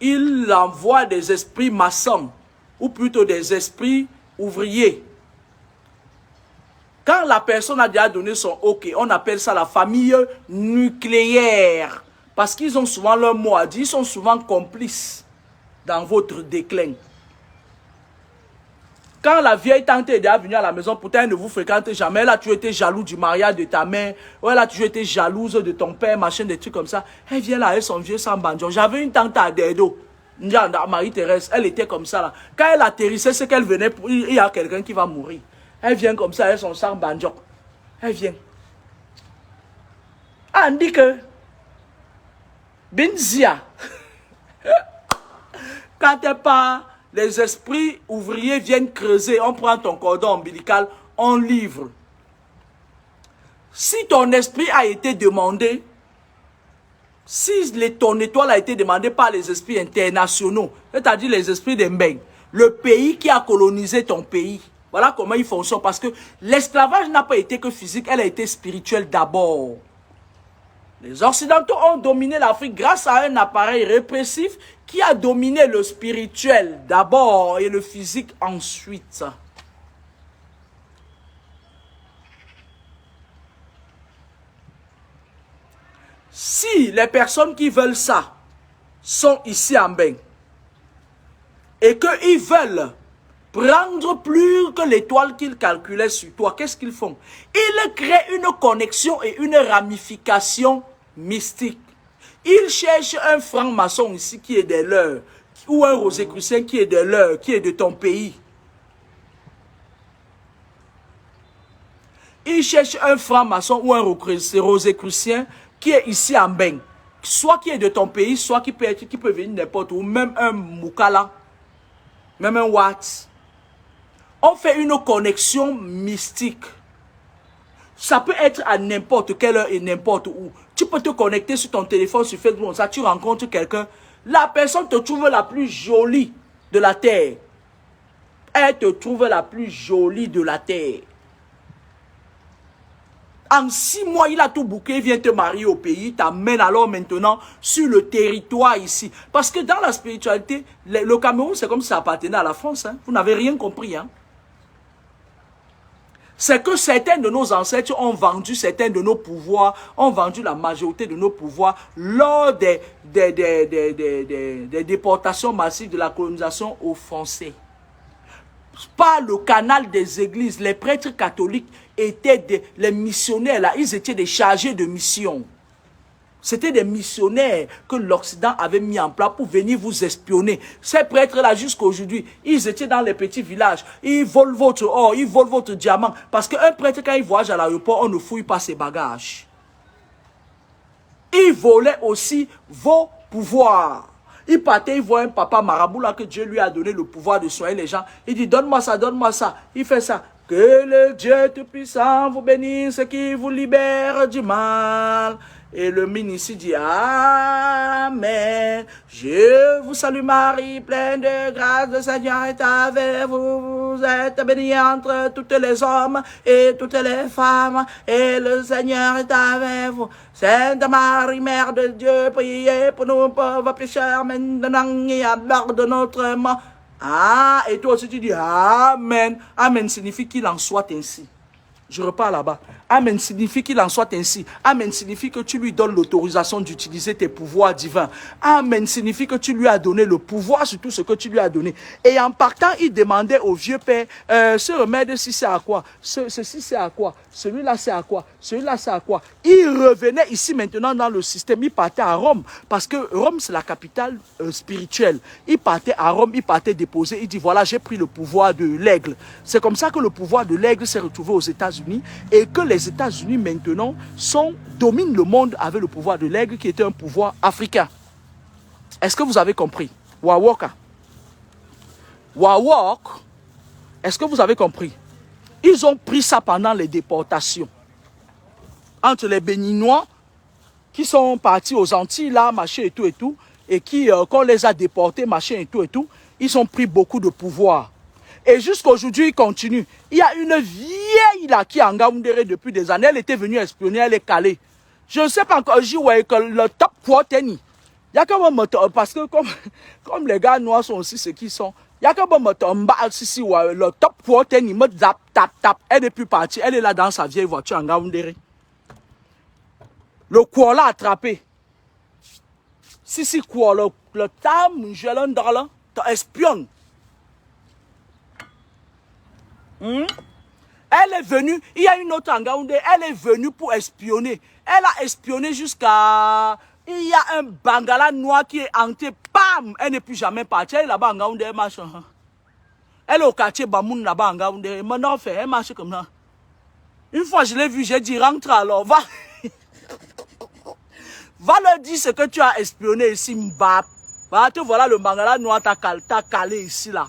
Il envoie des esprits maçons, ou plutôt des esprits ouvriers. Quand la personne a déjà donné son OK, on appelle ça la famille nucléaire. Parce qu'ils ont souvent leur mot à dire, ils sont souvent complices dans votre déclin. Quand la vieille tante est déjà venue à la maison, pourtant elle ne vous fréquente jamais, là tu étais jaloux du mariage de ta mère, ouais là tu étais jalouse de ton père, machin, des trucs comme ça. Elle vient là avec son vieux sambanjon. J'avais une tante à Dedo, Marie-Thérèse, elle était comme ça là. Quand elle atterrissait, c'est qu'elle venait, il y a quelqu'un qui va mourir. Elle vient comme ça avec son sambanjon. Elle vient. Ah, on dit que Benzia, quand elle part, les esprits ouvriers viennent creuser, on prend ton cordon ombilical, on livre. Si ton esprit a été demandé, si ton étoile a été demandée par les esprits internationaux, c'est-à-dire les esprits d'Embeng, le pays qui a colonisé ton pays, voilà comment il fonctionne. Parce que l'esclavage n'a pas été que physique, elle a été spirituelle d'abord. Les Occidentaux ont dominé l'Afrique grâce à un appareil répressif qui a dominé le spirituel d'abord et le physique ensuite. Si les personnes qui veulent ça sont ici en Mbeng et qu'ils veulent prendre plus que l'étoile qu'ils calculaient sur toi, qu'est-ce qu'ils font? Ils créent une connexion et une ramification mystique. Ils cherchent un franc-maçon ici qui est de leur, ou un rosicrucien qui est de leur, qui est de ton pays. Ils cherchent un franc-maçon ou un rosicrucien qui est ici en Mbeng, soit qui est de ton pays, soit qui peut venir n'importe où, même un Moukala, même un Wat. On fait une connexion mystique. Ça peut être à n'importe quelle heure et n'importe où. Tu peux te connecter sur ton téléphone, sur Facebook, ça, tu rencontres quelqu'un. La personne te trouve la plus jolie de la terre. Elle te trouve la plus jolie de la terre. En 6 mois, il a tout bouqué, il vient te marier au pays, t'amène alors maintenant sur le territoire ici. Parce que dans la spiritualité, le Cameroun, c'est comme si ça appartenait à la France. Hein. Vous n'avez rien compris. Hein. C'est que certains de nos ancêtres ont vendu certains de nos pouvoirs, ont vendu la majorité de nos pouvoirs lors des déportations massives de la colonisation aux Français. Par le canal des églises, les prêtres catholiques étaient les missionnaires là, ils étaient des chargés de mission. C'était des missionnaires que l'Occident avait mis en place pour venir vous espionner. Ces prêtres-là, jusqu'à aujourd'hui, ils étaient dans les petits villages. Ils volent votre or, ils volent votre diamant. Parce qu'un prêtre, quand il voyage à l'aéroport, on ne fouille pas ses bagages. Ils volaient aussi vos pouvoirs. Il partait, il voit un papa marabout là que Dieu lui a donné le pouvoir de soigner les gens. Il dit, donne-moi ça, donne-moi ça. Il fait ça. Que le Dieu Tout-Puissant vous bénisse, qui vous libère du mal. Et le ministre dit, Amen. Je vous salue Marie, pleine de grâce, le Seigneur est avec vous. Vous êtes bénie entre toutes les hommes et toutes les femmes. Et le Seigneur est avec vous. Sainte Marie, Mère de Dieu, priez pour nous pauvres pécheurs, maintenant et à l'heure de notre mort. Ah, et toi aussi tu dis, Amen. Amen signifie qu'il en soit ainsi. Je repars là-bas. Amen signifie qu'il en soit ainsi. Amen signifie que tu lui donnes l'autorisation d'utiliser tes pouvoirs divins. Amen signifie que tu lui as donné le pouvoir sur tout ce que tu lui as donné. Et en partant, il demandait au vieux père, ce remède-ci c'est à quoi? Ceci c'est à quoi? Celui-là c'est à quoi? Celui-là c'est à quoi? Il revenait ici maintenant dans le système. Il partait à Rome. Parce que Rome c'est la capitale spirituelle. Il partait à Rome, il partait déposer. Il dit voilà, j'ai pris le pouvoir de l'aigle. C'est comme ça que le pouvoir de l'aigle s'est retrouvé aux États-Unis. Et que les États-Unis maintenant dominent le monde avec le pouvoir de l'aigle qui était un pouvoir africain. Est-ce que vous avez compris? Wawoka. Wawok, est-ce que vous avez compris? Ils ont pris ça pendant les déportations. Entre les Béninois qui sont partis aux Antilles, là, machin et tout, et qui, quand on les a déportés, machin et tout, ils ont pris beaucoup de pouvoir. Et jusqu'à aujourd'hui, ils continuent. Il y a une vieille là qui est en Ngaoundéré depuis des années. Elle était venue espionner, elle est calée. Je ne sais pas encore, je dis ouais, que le top Puoteni. Il y a quand même, parce que comme les gars noirs sont aussi ceux qui sont, il y a quand même le top Puoteni, me zap, tap. Elle n'est plus partie. Elle est là dans sa vieille voiture en Ngaoundéré. Le quoi l'a attrapé. Si quoi, le tam, je l'ai dans là, espionne. Elle est venue, il y a une autre en Ngaoundé, elle est venue pour espionner. Elle a espionné jusqu'à... Il y a un Bangala noir qui est hanté, bam! Elle n'est plus jamais partie, elle est là-bas en Ngaoundé, elle marche. Elle est au quartier Bamoun là-bas en Ngaoundé, maintenant elle marche comme ça. Une fois je l'ai vu, j'ai dit rentre alors, va. Va leur dire ce que tu as espionné ici, Mbap. Va te voilà le Bangala noir, t'as calé ici là.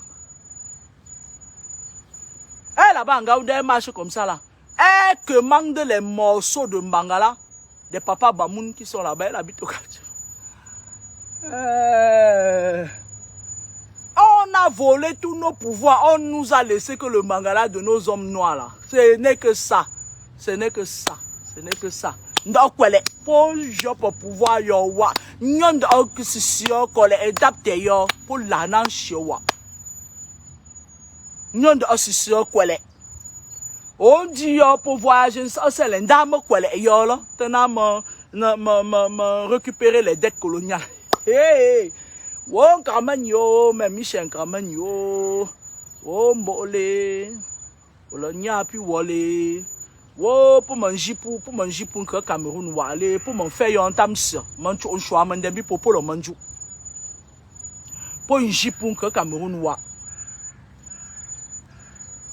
Elle là-bas en Ngaoundé, elle marche comme ça là. Elle commande les morceaux de Mangala des papas Bamoun qui sont là-bas. Elle habite au quartier. On a volé tous nos pouvoirs. On nous a laissé que le Mangala de nos hommes noirs là. Ce n'est que ça. Ce n'est que ça. Ce n'est que ça. Donc, pour pouvoir yo wa. Nyon de occupation qu'on les adapte yo pour la nanchiowa. Nyon de occupation qu'on les. On dit pour voyager, c'est les dames quoi les yo là. T'en me récupérer les dettes coloniales. Hey, won kamen yo, mais Michel kamen yo. Oh mbole, olonya puis wole. Oh pour manger pour que Cameroun va aller pour me faire un tamsi. Manchu on choix mandembi pour le manju. Pour manger pour que Cameroun va.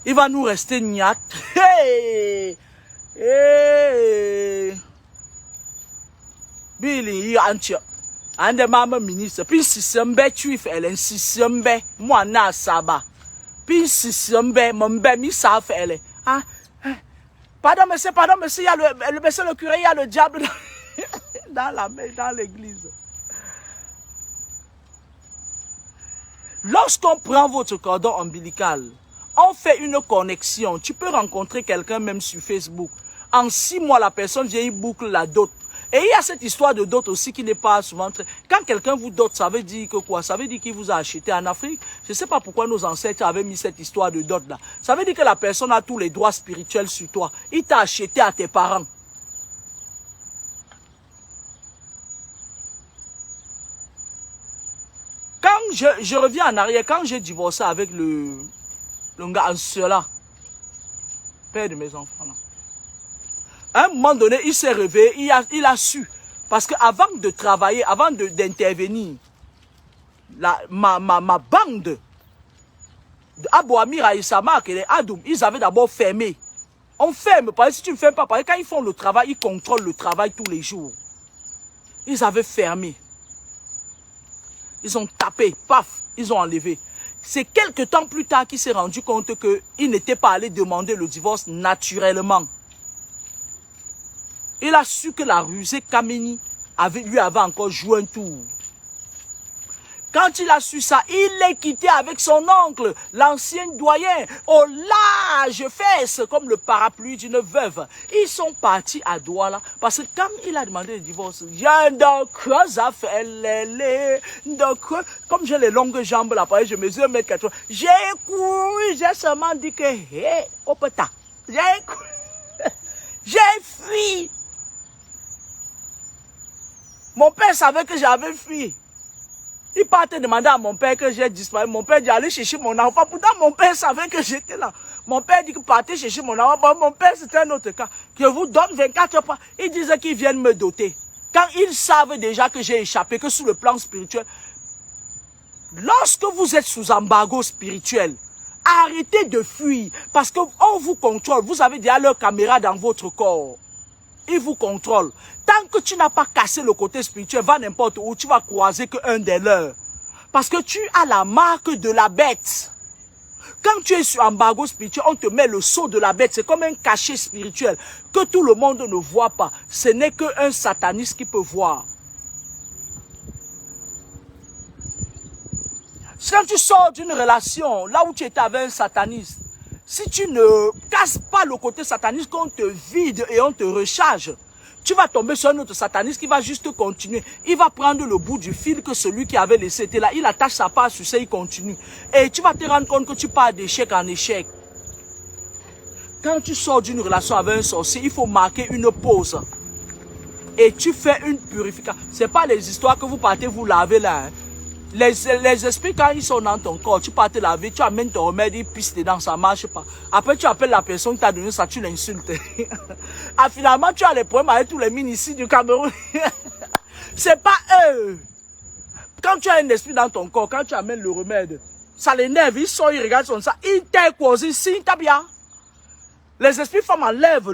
Il va nous rester niat. Hey! Hey! Billy, Antia. And the mama minister. Puis si sembe tu fais elle si sembe moi na saba. Puis si sembe mon bé mi sa fait elle. Ah. Pardon monsieur, il y a le monsieur le curé, il y a le diable dans l'église. Lorsqu'on prend votre cordon ombilical, on fait une connexion. Tu peux rencontrer quelqu'un même sur Facebook. En 6 mois, la personne vient, il boucle la dot. Et il y a cette histoire de dot aussi qui n'est pas souvent très... Quand quelqu'un vous dote, ça veut dire que quoi? Ça veut dire qu'il vous a acheté en Afrique. Je ne sais pas pourquoi nos ancêtres avaient mis cette histoire de dot là. Ça veut dire que la personne a tous les droits spirituels sur toi. Il t'a acheté à tes parents. Quand je reviens en arrière, quand j'ai divorcé avec le gars, cela, père de mes enfants là. À un moment donné, il s'est réveillé, il a su. Parce qu'avant de travailler, avant d'intervenir, ma bande de Abou Amir Aïssamak et les Adoum, ils avaient d'abord fermé. On ferme, parce que si tu ne fermes pas, parce que quand ils font le travail, ils contrôlent le travail tous les jours. Ils avaient fermé. Ils ont tapé, paf, ils ont enlevé. C'est quelques temps plus tard qu'il s'est rendu compte qu'il n'était pas allé demander le divorce naturellement. Il a su que la rusée Kameni lui avait encore joué un tour. Quand il a su ça, il l'a quitté avec son oncle, l'ancien doyen, au large fesses, comme le parapluie d'une veuve. Ils sont partis à Douala, parce que quand il a demandé le divorce, comme j'ai les longues jambes là, je mesure 1m80, j'ai couru, j'ai seulement dit que, hé, au peta, j'ai couru, j'ai fui. Mon père savait que j'avais fui. Il partait demander à mon père que j'ai disparu. Mon père dit allez chercher mon enfant. Pourtant, mon père savait que j'étais là. Mon père dit que partez chercher mon enfant. Mon père, c'était un autre cas. Que vous donne 24 heures. Il disait qu'ils viennent me doter. Quand ils savent déjà que j'ai échappé, que sur le plan spirituel, lorsque vous êtes sous embargo spirituel, arrêtez de fuir. Parce qu'on vous contrôle. Vous avez déjà leur caméra dans votre corps. Ils vous contrôlent. Tant que tu n'as pas cassé le côté spirituel, va n'importe où, tu vas croiser qu'un des leurs. Parce que tu as la marque de la bête. Quand tu es sur embargo spirituel, on te met le sceau de la bête. C'est comme un cachet spirituel que tout le monde ne voit pas. Ce n'est qu'un sataniste qui peut voir. Quand tu sors d'une relation, là où tu étais avec un sataniste, si tu ne casses pas le côté sataniste, qu'on te vide et on te recharge, tu vas tomber sur un autre sataniste qui va juste continuer. Il va prendre le bout du fil que celui qui avait laissé était là. Il attache sa part sur ça, il continue. Et tu vas te rendre compte que tu pars d'échec en échec. Quand tu sors d'une relation avec un sorcier, il faut marquer une pause. Et tu fais une purification. Ce n'est pas les histoires que vous partez vous laver là. Hein. Les esprits, quand ils sont dans ton corps, tu pars te laver, tu amènes ton remède, ils pissent dedans, ça ne marche pas. Après, tu appelles la personne qui t'a donné ça, tu l'insultes. Ah, finalement, tu as les problèmes avec tous les ministres du Cameroun. C'est pas eux. Quand tu as un esprit dans ton corps, quand tu amènes le remède, ça l'énerve, ils sont, ils regardent son ça, ils t'écoisent, si t'as bien. Les esprits femmes enlèvent,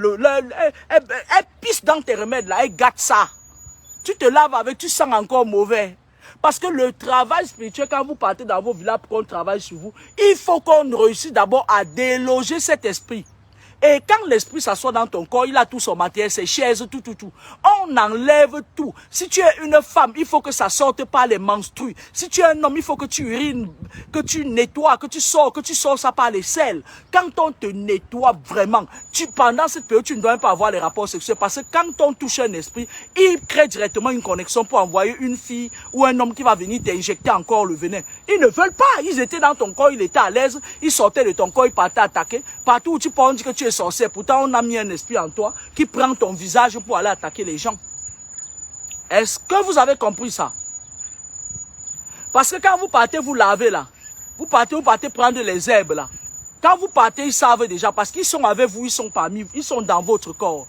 elles pissent dans tes remèdes là, elles gâtent ça. Tu te laves avec, tu sens encore mauvais. Parce que le travail spirituel, quand vous partez dans vos villages pour qu'on travaille sur vous, il faut qu'on réussisse d'abord à déloger cet esprit. Et quand l'esprit s'assoit dans ton corps, il a tout son matériel, ses chaises, tout. On enlève tout. Si tu es une femme, il faut que ça sorte par les menstrues. Si tu es un homme, il faut que tu urines, que tu nettoies, que tu sors ça par les selles. Quand on te nettoie vraiment, pendant cette période, tu ne dois même pas avoir les rapports sexuels. Parce que quand on touche un esprit, il crée directement une connexion pour envoyer une fille ou un homme qui va venir t'injecter encore le venin. Ils ne veulent pas. Ils étaient dans ton corps, ils étaient à l'aise. Ils sortaient de ton corps, ils partaient attaquer. Partout où tu penses, on dit que tu es sorcier. Pourtant, on a mis un esprit en toi qui prend ton visage pour aller attaquer les gens. Est-ce que vous avez compris ça? Parce que quand vous partez vous laver là, vous partez prendre les herbes là. Quand vous partez, ils savent déjà parce qu'ils sont avec vous, ils sont parmi vous, ils sont dans votre corps.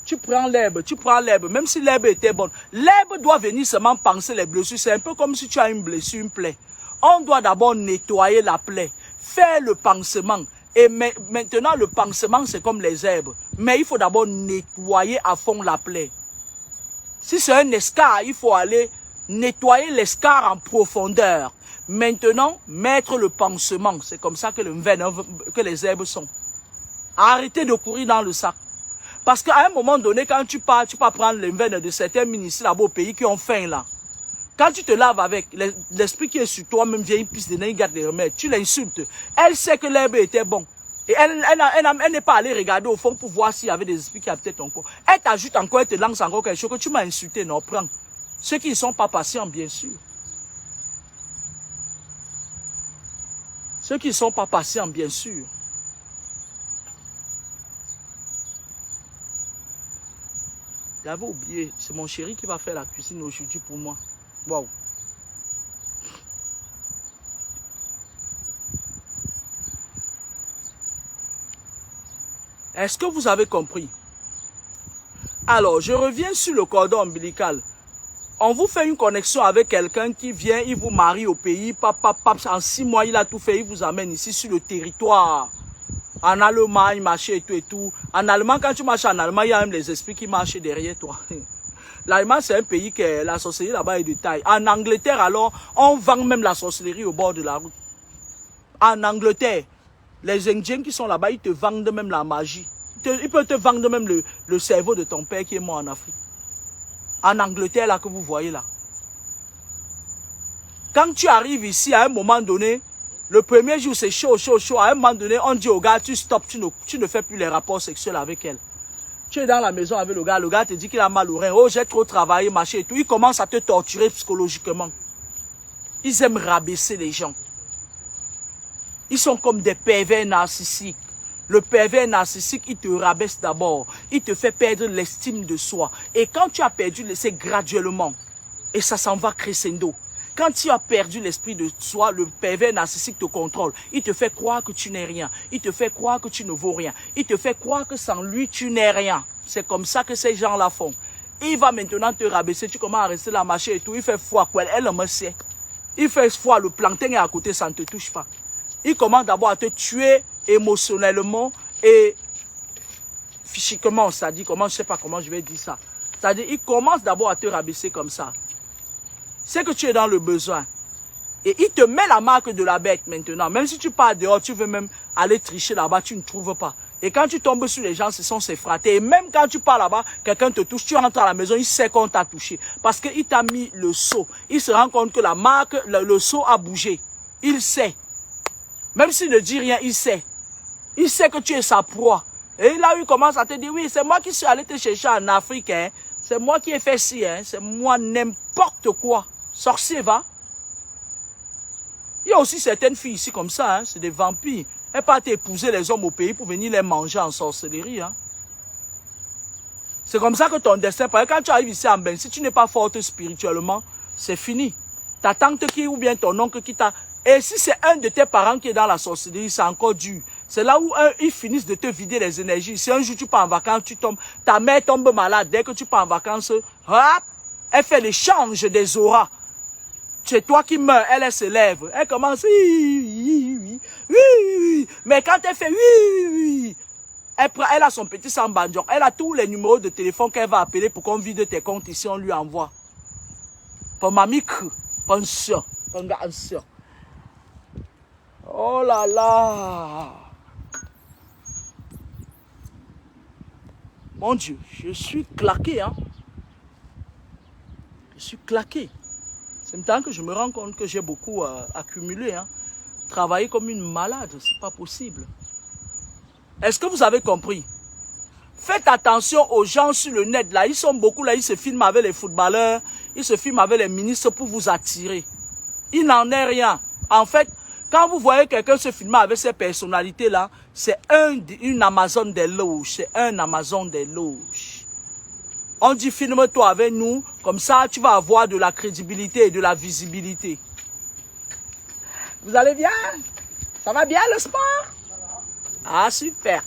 Tu prends l'herbe, même si l'herbe était bonne. L'herbe doit venir seulement panser les blessures. C'est un peu comme si tu as une blessure, une plaie. On doit d'abord nettoyer la plaie, faire le pansement. Et maintenant, le pansement, c'est comme les herbes. Mais il faut d'abord nettoyer à fond la plaie. Si c'est un escar, il faut aller nettoyer l'escar en profondeur. Maintenant, mettre le pansement. C'est comme ça que, que les herbes sont. Arrêtez de courir dans le sac. Parce qu'à un moment donné, quand tu pars prendre les veines de certains ministres là-bas au pays qui ont faim là. Quand tu te laves avec, l'esprit qui est sur toi, même vieille piste de nez, il garde les remèdes, tu l'insultes. Elle sait que l'herbe était bon. Et elle n'est pas allée regarder au fond pour voir s'il y avait des esprits qui habitaient ton corps. Elle t'ajoute encore, elle te lance encore quelque chose que tu m'as insulté. Non, prends. Ceux qui ne sont pas patients, bien sûr. Ceux qui ne sont pas patients, bien sûr. J'avais oublié, c'est mon chéri qui va faire la cuisine aujourd'hui pour moi. Waouh. Est-ce que vous avez compris? Alors, je reviens sur le cordon ombilical. On vous fait une connexion avec quelqu'un qui vient, il vous marie au pays, en 6 mois, il a tout fait, il vous amène ici sur le territoire. En Allemagne, il marche et tout. En Allemagne, quand tu marches en Allemagne, il y a même les esprits qui marchent derrière toi. L'Allemagne, c'est un pays que la sorcellerie là-bas est de taille. En Angleterre, alors, on vend même la sorcellerie au bord de la route. En Angleterre, les Indiens qui sont là-bas, ils te vendent même la magie. Ils peuvent te vendre même le cerveau de ton père qui est mort en Afrique. En Angleterre, là, que vous voyez là. Quand tu arrives ici, à un moment donné, le premier jour, c'est chaud. À un moment donné, on dit au gars, tu stops, tu ne fais plus les rapports sexuels avec elle. Tu es dans la maison avec le gars te dit qu'il a mal au rein. Oh, j'ai trop travaillé, machin et tout. Il commence à te torturer psychologiquement. Ils aiment rabaisser les gens. Ils sont comme des pervers narcissiques. Le pervers narcissique, il te rabaisse d'abord. Il te fait perdre l'estime de soi. Et quand tu as perdu, c'est graduellement. Et ça s'en va crescendo. Quand tu as perdu l'esprit de soi, le pervers narcissique te contrôle. Il te fait croire que tu n'es rien. Il te fait croire que tu ne vaux rien. Il te fait croire que sans lui, tu n'es rien. C'est comme ça que ces gens-là font. Il va maintenant te rabaisser. Tu commences à rester là, marcher et tout. Il fait foi. Elle me sait. Il fait foi. Le plantain est à côté, ça ne te touche pas. Il commence d'abord à te tuer émotionnellement et physiquement. C'est-à-dire, je ne sais pas comment je vais dire ça. C'est-à-dire, il commence d'abord à te rabaisser comme ça. C'est que tu es dans le besoin. Et il te met la marque de la bête maintenant. Même si tu pars dehors, tu veux même aller tricher là-bas, tu ne trouves pas. Et quand tu tombes sur les gens, ce sont ses fratés. Et même quand tu pars là-bas, quelqu'un te touche, tu rentres à la maison, il sait qu'on t'a touché. Parce qu'il t'a mis le seau. Il se rend compte que la marque, le seau a bougé. Il sait. Même s'il ne dit rien, il sait. Il sait que tu es sa proie. Et là, il commence à te dire, oui, c'est moi qui suis allé te chercher en Afrique. Hein. C'est moi qui ai fait ci. Hein. C'est moi, n'importe quoi. Sorcier, va. Il y a aussi certaines filles ici comme ça. Hein. C'est des vampires. Elles partent épouser les hommes au pays pour venir les manger en sorcellerie. Hein. C'est comme ça que ton destin, parce que quand tu arrives ici en Ben, si tu n'es pas forte spirituellement, c'est fini. Ta tante qui ou bien ton oncle qui t'a... Et si c'est un de tes parents qui est dans la sorcellerie, c'est encore dur. C'est là où ils finissent de te vider les énergies. Si un jour tu pars en vacances, tu tombes, ta mère tombe malade. Dès que tu pars en vacances, hop, elle fait l'échange des auras. C'est toi qui meurs, elle se lève. Elle commence, oui. Mais quand elle fait, oui, elle a son petit sambanjok. Elle a tous les numéros de téléphone qu'elle va appeler pour qu'on vide tes comptes ici, on lui envoie. Pour mamie, pension, pension. Oh là là. Mon Dieu, je suis claqué, hein. Je suis claqué. C'est maintenant que je me rends compte que j'ai beaucoup accumulé, hein. Travailler comme une malade, c'est pas possible. Est-ce que vous avez compris? Faites attention aux gens sur le net, là. Ils sont beaucoup là, ils se filment avec les footballeurs, ils se filment avec les ministres pour vous attirer. Il n'en est rien. En fait, quand vous voyez quelqu'un se filmer avec ces personnalités-là, c'est une Amazon des loges. C'est un Amazon des loges. On dit filme-toi avec nous, comme ça tu vas avoir de la crédibilité et de la visibilité. Vous allez bien? Ça va bien le sport? Ah super.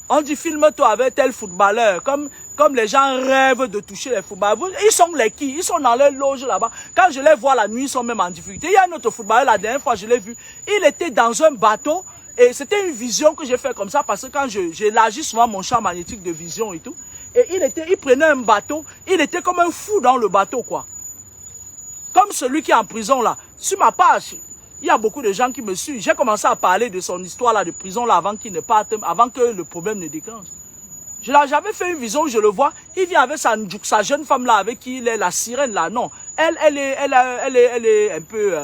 On dit filme-toi avec tel footballeur, comme les gens rêvent de toucher les footballeurs. Ils sont les qui? Ils sont dans leur loge là-bas. Quand je les vois la nuit, ils sont même en difficulté. Il y a un autre footballeur, la dernière fois je l'ai vu, il était dans un bateau et c'était une vision que j'ai fait comme ça parce que quand j'élargis souvent mon champ magnétique de vision et tout, et il prenait un bateau, il était comme un fou dans le bateau quoi. Comme celui qui est en prison là. Sur ma page, il y a beaucoup de gens qui me suivent. J'ai commencé à parler de son histoire là de prison là avant qu'il ne parte, avant que le problème ne déclenche. J'avais fait une vision, je le vois, il vient avec sa jeune femme là, avec qui il est la sirène là, non. Elle est un peu,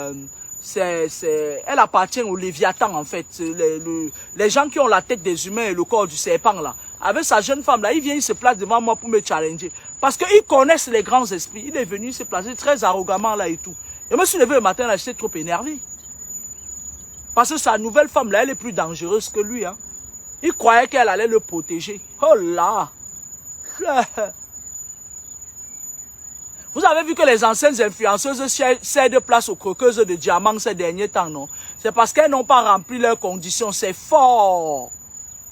elle appartient au Léviathan en fait. Les gens qui ont la tête des humains et le corps du serpent là. Avec sa jeune femme là, il vient, il se place devant moi pour me challenger. Parce qu'ils connaissent les grands esprits. Il est venu se placer très arrogamment là et tout. Je me suis levé le matin là, j'étais trop énervé. Parce que sa nouvelle femme là, elle est plus dangereuse que lui, hein. Il croyait qu'elle allait le protéger. Oh là! Vous avez vu que les anciennes influenceuses cèdent place aux croqueuses de diamants ces derniers temps, non? C'est parce qu'elles n'ont pas rempli leurs conditions. C'est fort.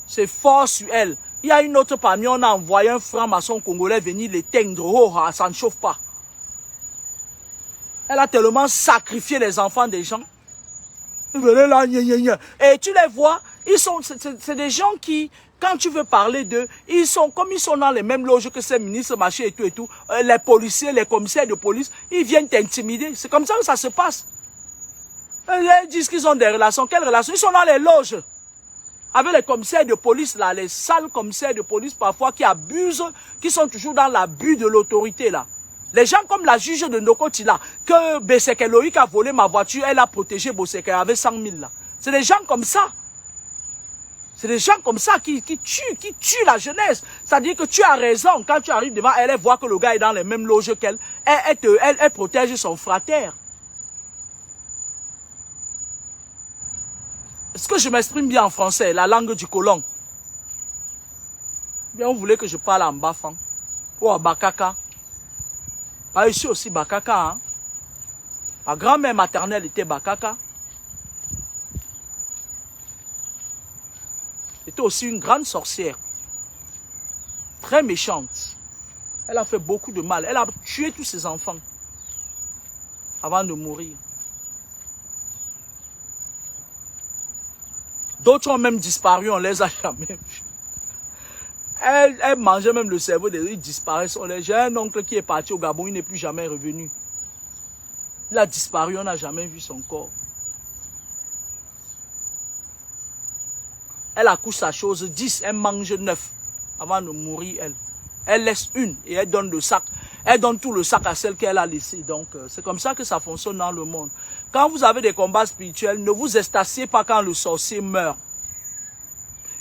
C'est fort sur elles. Il y a une autre parmi, on a envoyé un franc-maçon congolais venir l'éteindre. Oh, ça ne chauffe pas. Elle a tellement sacrifié les enfants des gens. Et tu les vois, c'est des gens qui, quand tu veux parler d'eux, comme ils sont dans les mêmes loges que ces ministres, machin et tout, les policiers, les commissaires de police, ils viennent t'intimider. C'est comme ça que ça se passe. Ils disent qu'ils ont des relations. Quelles relations? Ils sont dans les loges. Avec les commissaires de police, là, les sales commissaires de police parfois qui abusent, qui sont toujours dans l'abus de l'autorité, là. Les gens comme la juge de Nokoti là, que Beseke Loïc a volé ma voiture, elle a protégé Boseke avec 100 000 là. C'est des gens comme ça. C'est des gens comme ça qui tuent la jeunesse. C'est-à-dire que tu as raison. Quand tu arrives devant elle, elle voit que le gars est dans les mêmes loges qu'elle. Elle protège son frère. Est-ce que je m'exprime bien en français, la langue du colon? Bien, on voulait que je parle en bafang. Ou en bakaka. Ah, ici aussi bakaka. Hein? Ma grand-mère maternelle était bakaka. C'était aussi une grande sorcière. Très méchante. Elle a fait beaucoup de mal. Elle a tué tous ses enfants. Avant de mourir. D'autres ont même disparu, on les a jamais vus. Elle mangeait même le cerveau des gens, ils disparaissent. J'ai un oncle qui est parti au Gabon, il n'est plus jamais revenu. Il a disparu, on n'a jamais vu son corps. Elle accouche sa chose 10, elle mange 9 avant de mourir, elle. Elle laisse une et elle donne le sac. Elle donne tout le sac à celle qu'elle a laissée. Donc, c'est comme ça que ça fonctionne dans le monde. Quand vous avez des combats spirituels, ne vous extasiez pas quand le sorcier meurt.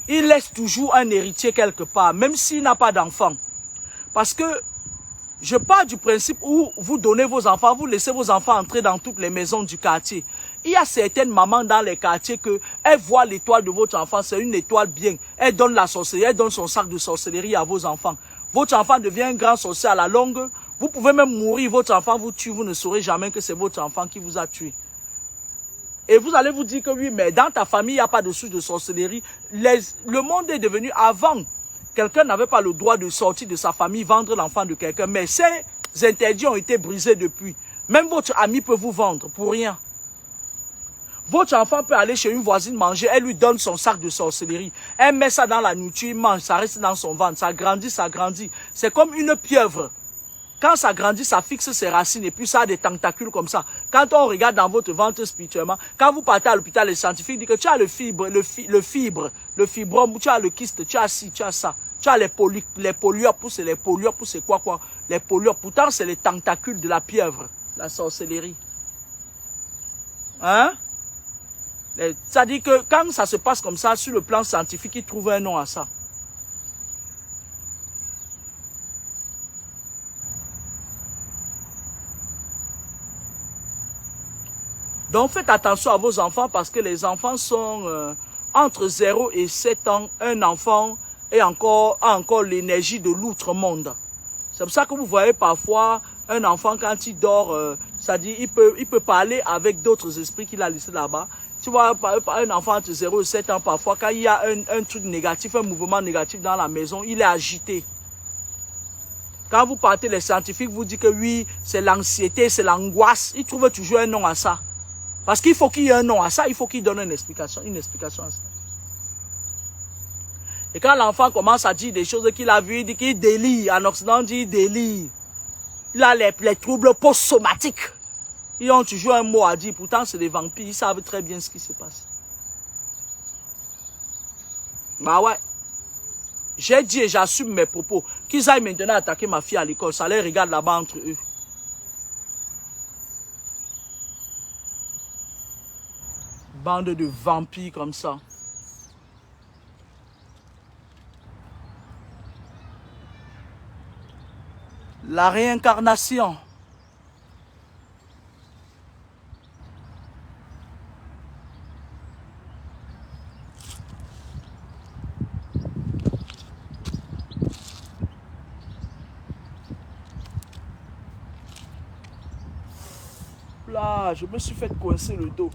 Il laisse toujours un héritier quelque part, même s'il n'a pas d'enfant. Parce que je pars du principe où vous donnez vos enfants, vous laissez vos enfants entrer dans toutes les maisons du quartier. Il y a certaines mamans dans les quartiers que elles voient l'étoile de votre enfant, c'est une étoile bien. Elle donne la sorcellerie, elle donne son sac de sorcellerie à vos enfants. Votre enfant devient un grand sorcier à la longue. Vous pouvez même mourir, votre enfant vous tue, vous ne saurez jamais que c'est votre enfant qui vous a tué. Et vous allez vous dire que oui, mais dans ta famille, il n'y a pas de souche de sorcellerie. Le monde est devenu avant. Quelqu'un n'avait pas le droit de sortir de sa famille, vendre l'enfant de quelqu'un. Mais ces interdits ont été brisés depuis. Même votre ami peut vous vendre pour rien. Votre enfant peut aller chez une voisine manger, elle lui donne son sac de sorcellerie. Elle met ça dans la nourriture, il mange, ça reste dans son ventre, ça grandit, ça grandit. C'est comme une pieuvre. Quand ça grandit, ça fixe ses racines et puis ça a des tentacules comme ça. Quand on regarde dans votre ventre spirituellement, quand vous partez à l'hôpital, les scientifiques disent que tu as le fibrome, tu as le kyste, tu as ci, tu as ça. Tu as les polyopes, c'est les polyopes, c'est quoi? Les polyopes, pourtant c'est les tentacules de la pieuvre, la sorcellerie. Hein? Ça dit que quand ça se passe comme ça, sur le plan scientifique, ils trouvent un nom à ça. Donc faites attention à vos enfants parce que les enfants sont entre 0 et 7 ans. Un enfant a encore l'énergie de l'outre-monde. C'est pour ça que vous voyez parfois un enfant quand il dort, ça dit il peut parler avec d'autres esprits qu'il a laissés là-bas. Tu vois, un enfant entre 0 et 7 ans, parfois, quand il y a un truc négatif, un mouvement négatif dans la maison, il est agité. Quand vous partez, les scientifiques vous disent que oui, c'est l'anxiété, c'est l'angoisse. Ils trouvent toujours un nom à ça. Parce qu'il faut qu'il y ait un nom à ça, il faut qu'il donne une explication à ça. Et quand l'enfant commence à dire des choses qu'il a vues, il dit qu'il délie. En Occident, on dit qu'il délie. Il a les troubles post-somatiques. Ils ont toujours un mot à dire. Pourtant, c'est des vampires. Ils savent très bien ce qui se passe. Bah ouais. J'ai dit et j'assume mes propos. Qu'ils aillent maintenant attaquer ma fille à l'école. Ça les regarde là-bas entre eux. Bande de vampires comme ça. La réincarnation. Là, je me suis fait coincer le dos.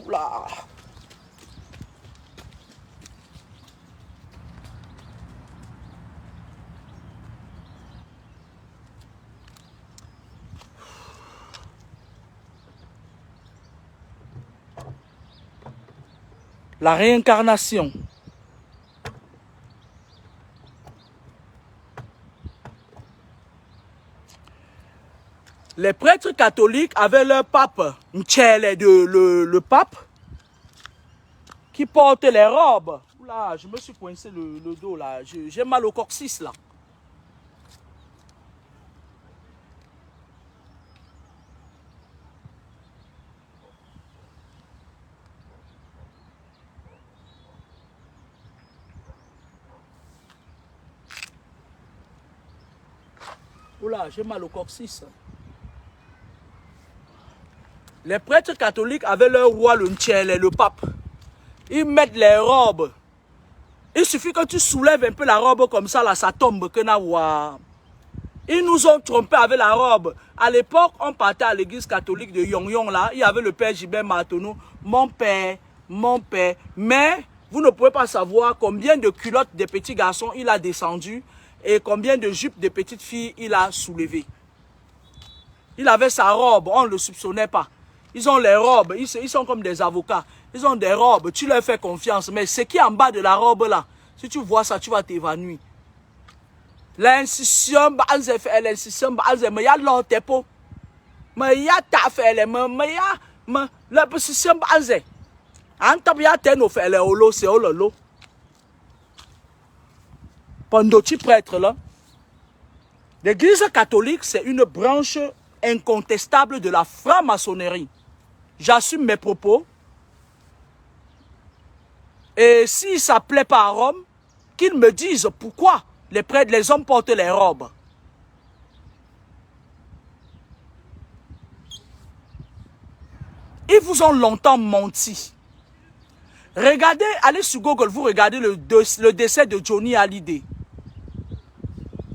Oula. La réincarnation. Les prêtres catholiques avaient leur pape, le pape, qui porte les robes. Là, je me suis coincé le dos là. J'ai mal au coccyx là. Oula, j'ai mal au coccyx. Les prêtres catholiques avaient leur roi, le pape. Ils mettent les robes. Il suffit que tu soulèves un peu la robe comme ça, là, ça tombe. Ils nous ont trompés avec la robe. À l'époque, on partait à l'église catholique de Yong, là. Il y avait le père Gilbert Martonneau. Mon père. Mais vous ne pouvez pas savoir combien de culottes des petits garçons il a descendu et combien de jupes des petites filles il a soulevé. Il avait sa robe, on ne le soupçonnait pas. Ils ont les robes, ils sont comme des avocats. Ils ont des robes, tu leur fais confiance. Mais ce qui est en bas de la robe là, si tu vois ça, tu vas t'évanouir. L'incision, l'incision, mais il y a l'antépo. Mais il y a ta fait, mais il y a la position, en tant que fait le holo, c'est holo. Pendant que tu prêtre là, l'église catholique, c'est une branche incontestable de la franc-maçonnerie. J'assume mes propos. Et si ça ne plaît pas à Rome, qu'ils me disent pourquoi les prêtres, les hommes portent les robes. Ils vous ont longtemps menti. Regardez, allez sur Google, vous regardez le décès de Johnny Hallyday.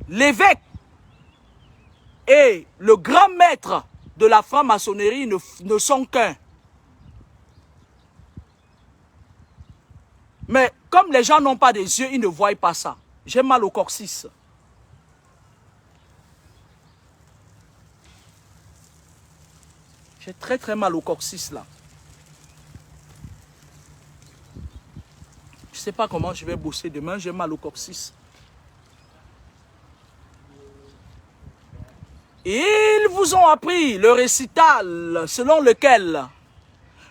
L'évêque et le grand maître de la franc-maçonnerie ne sont qu'un. Mais comme les gens n'ont pas des yeux, ils ne voient pas ça. J'ai mal au coccyx. J'ai très très mal au coccyx là. Je ne sais pas comment je vais bosser demain, j'ai mal au coccyx. Ils vous ont appris le récital selon lequel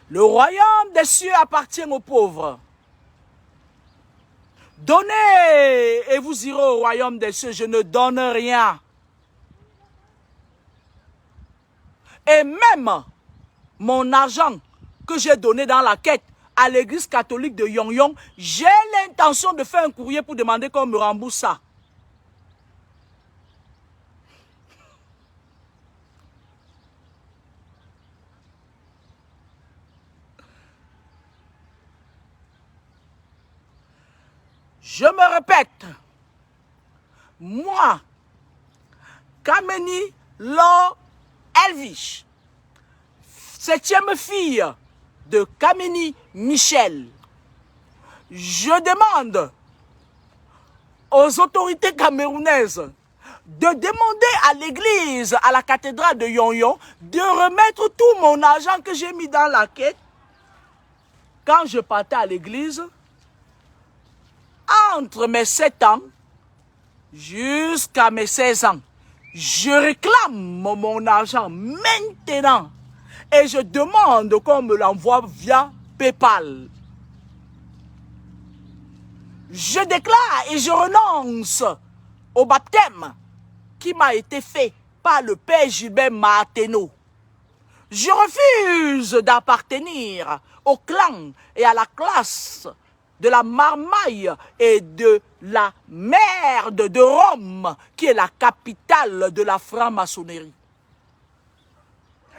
le royaume des cieux appartient aux pauvres. Donnez et vous irez au royaume des cieux, je ne donne rien. Et même mon argent que j'ai donné dans la quête à l'église catholique de Yong-Yong, j'ai l'intention de faire un courrier pour demander qu'on me rembourse ça. Je me répète, moi, Kameni Lo Elvish, 7e fille de Kameni Michel, je demande aux autorités camerounaises de demander à l'église, à la cathédrale de Yong-Yong, de remettre tout mon argent que j'ai mis dans la quête quand je partais à l'église entre mes 7 ans jusqu'à mes 16 ans. Je réclame mon argent maintenant et je demande qu'on me l'envoie via PayPal. Je déclare et je renonce au baptême qui m'a été fait par le père Gilbert Martineau. Je refuse d'appartenir au clan et à la classe de la marmaille et de la merde de Rome, qui est la capitale de la franc-maçonnerie.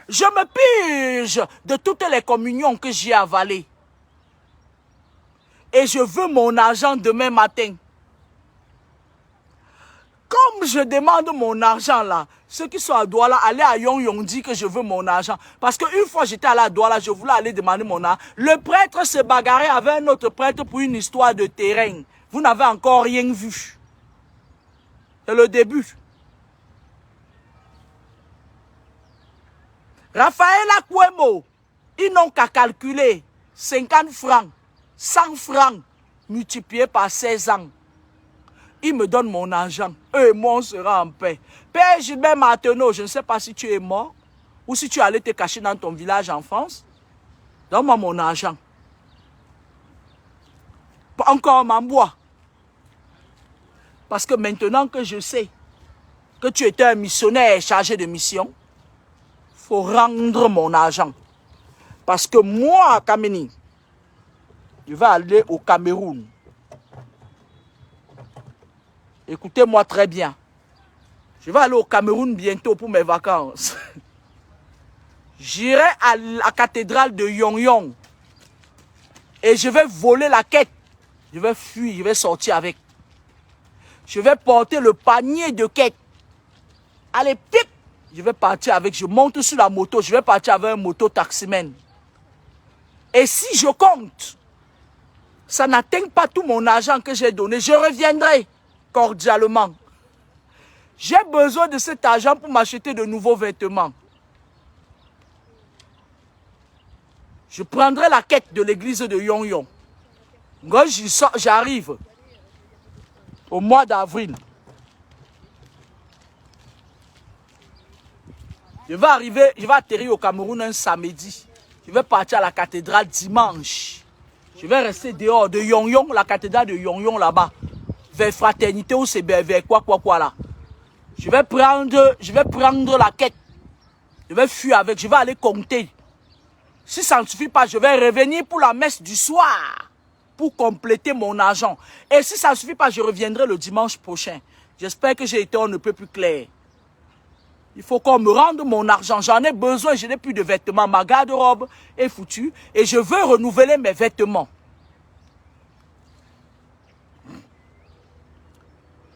Je me purge de toutes les communions que j'ai avalées. Et je veux mon argent demain matin. Comme je demande mon argent là, ceux qui sont à Douala, allez à Yong-Yong, dit que je veux mon argent. Parce qu'une fois j'étais allé à Douala, je voulais aller demander mon argent. Le prêtre se bagarrait avec un autre prêtre pour une histoire de terrain. Vous n'avez encore rien vu. C'est le début. Raphaël Akwemo, ils n'ont qu'à calculer 50 francs, 100 francs multipliés par 16 ans. Il me donne mon argent. Eux et moi, on sera en paix. Père Gilbert Martineau, je ne sais pas si tu es mort ou si tu allais te cacher dans ton village en France. Donne-moi mon argent. Pas encore m'envoie. Parce que maintenant que je sais que tu étais un missionnaire chargé de mission, il faut rendre mon argent. Parce que moi, Kameni, je vais aller au Cameroun. Écoutez-moi très bien. Je vais aller au Cameroun bientôt pour mes vacances. J'irai à la cathédrale de Yong-Yong. Et je vais voler la quête. Je vais fuir, je vais sortir avec. Je vais porter le panier de quête. Allez, pip! Je vais partir avec. Je monte sur la moto. Je vais partir avec un moto-taximène. Et si je compte, ça n'atteint pas tout mon argent que j'ai donné, je reviendrai cordialement. J'ai besoin de cet argent pour m'acheter de nouveaux vêtements. Je prendrai la quête de l'église de Yon-Yon. Quand j'arrive au mois d'avril, je vais atterrir au Cameroun un samedi. Je vais partir à la cathédrale dimanche. Je vais rester dehors de Yon-Yon, la cathédrale de Yon-Yon là-bas. Vers Fraternité ou c'est vers quoi là. Je vais prendre la quête. Je vais fuir avec, je vais aller compter. Si ça ne suffit pas, je vais revenir pour la messe du soir. Pour compléter mon argent. Et si ça ne suffit pas, je reviendrai le dimanche prochain. J'espère que j'ai été un peu plus clair. Il faut qu'on me rende mon argent. J'en ai besoin, je n'ai plus de vêtements. Ma garde-robe est foutue et je veux renouveler mes vêtements.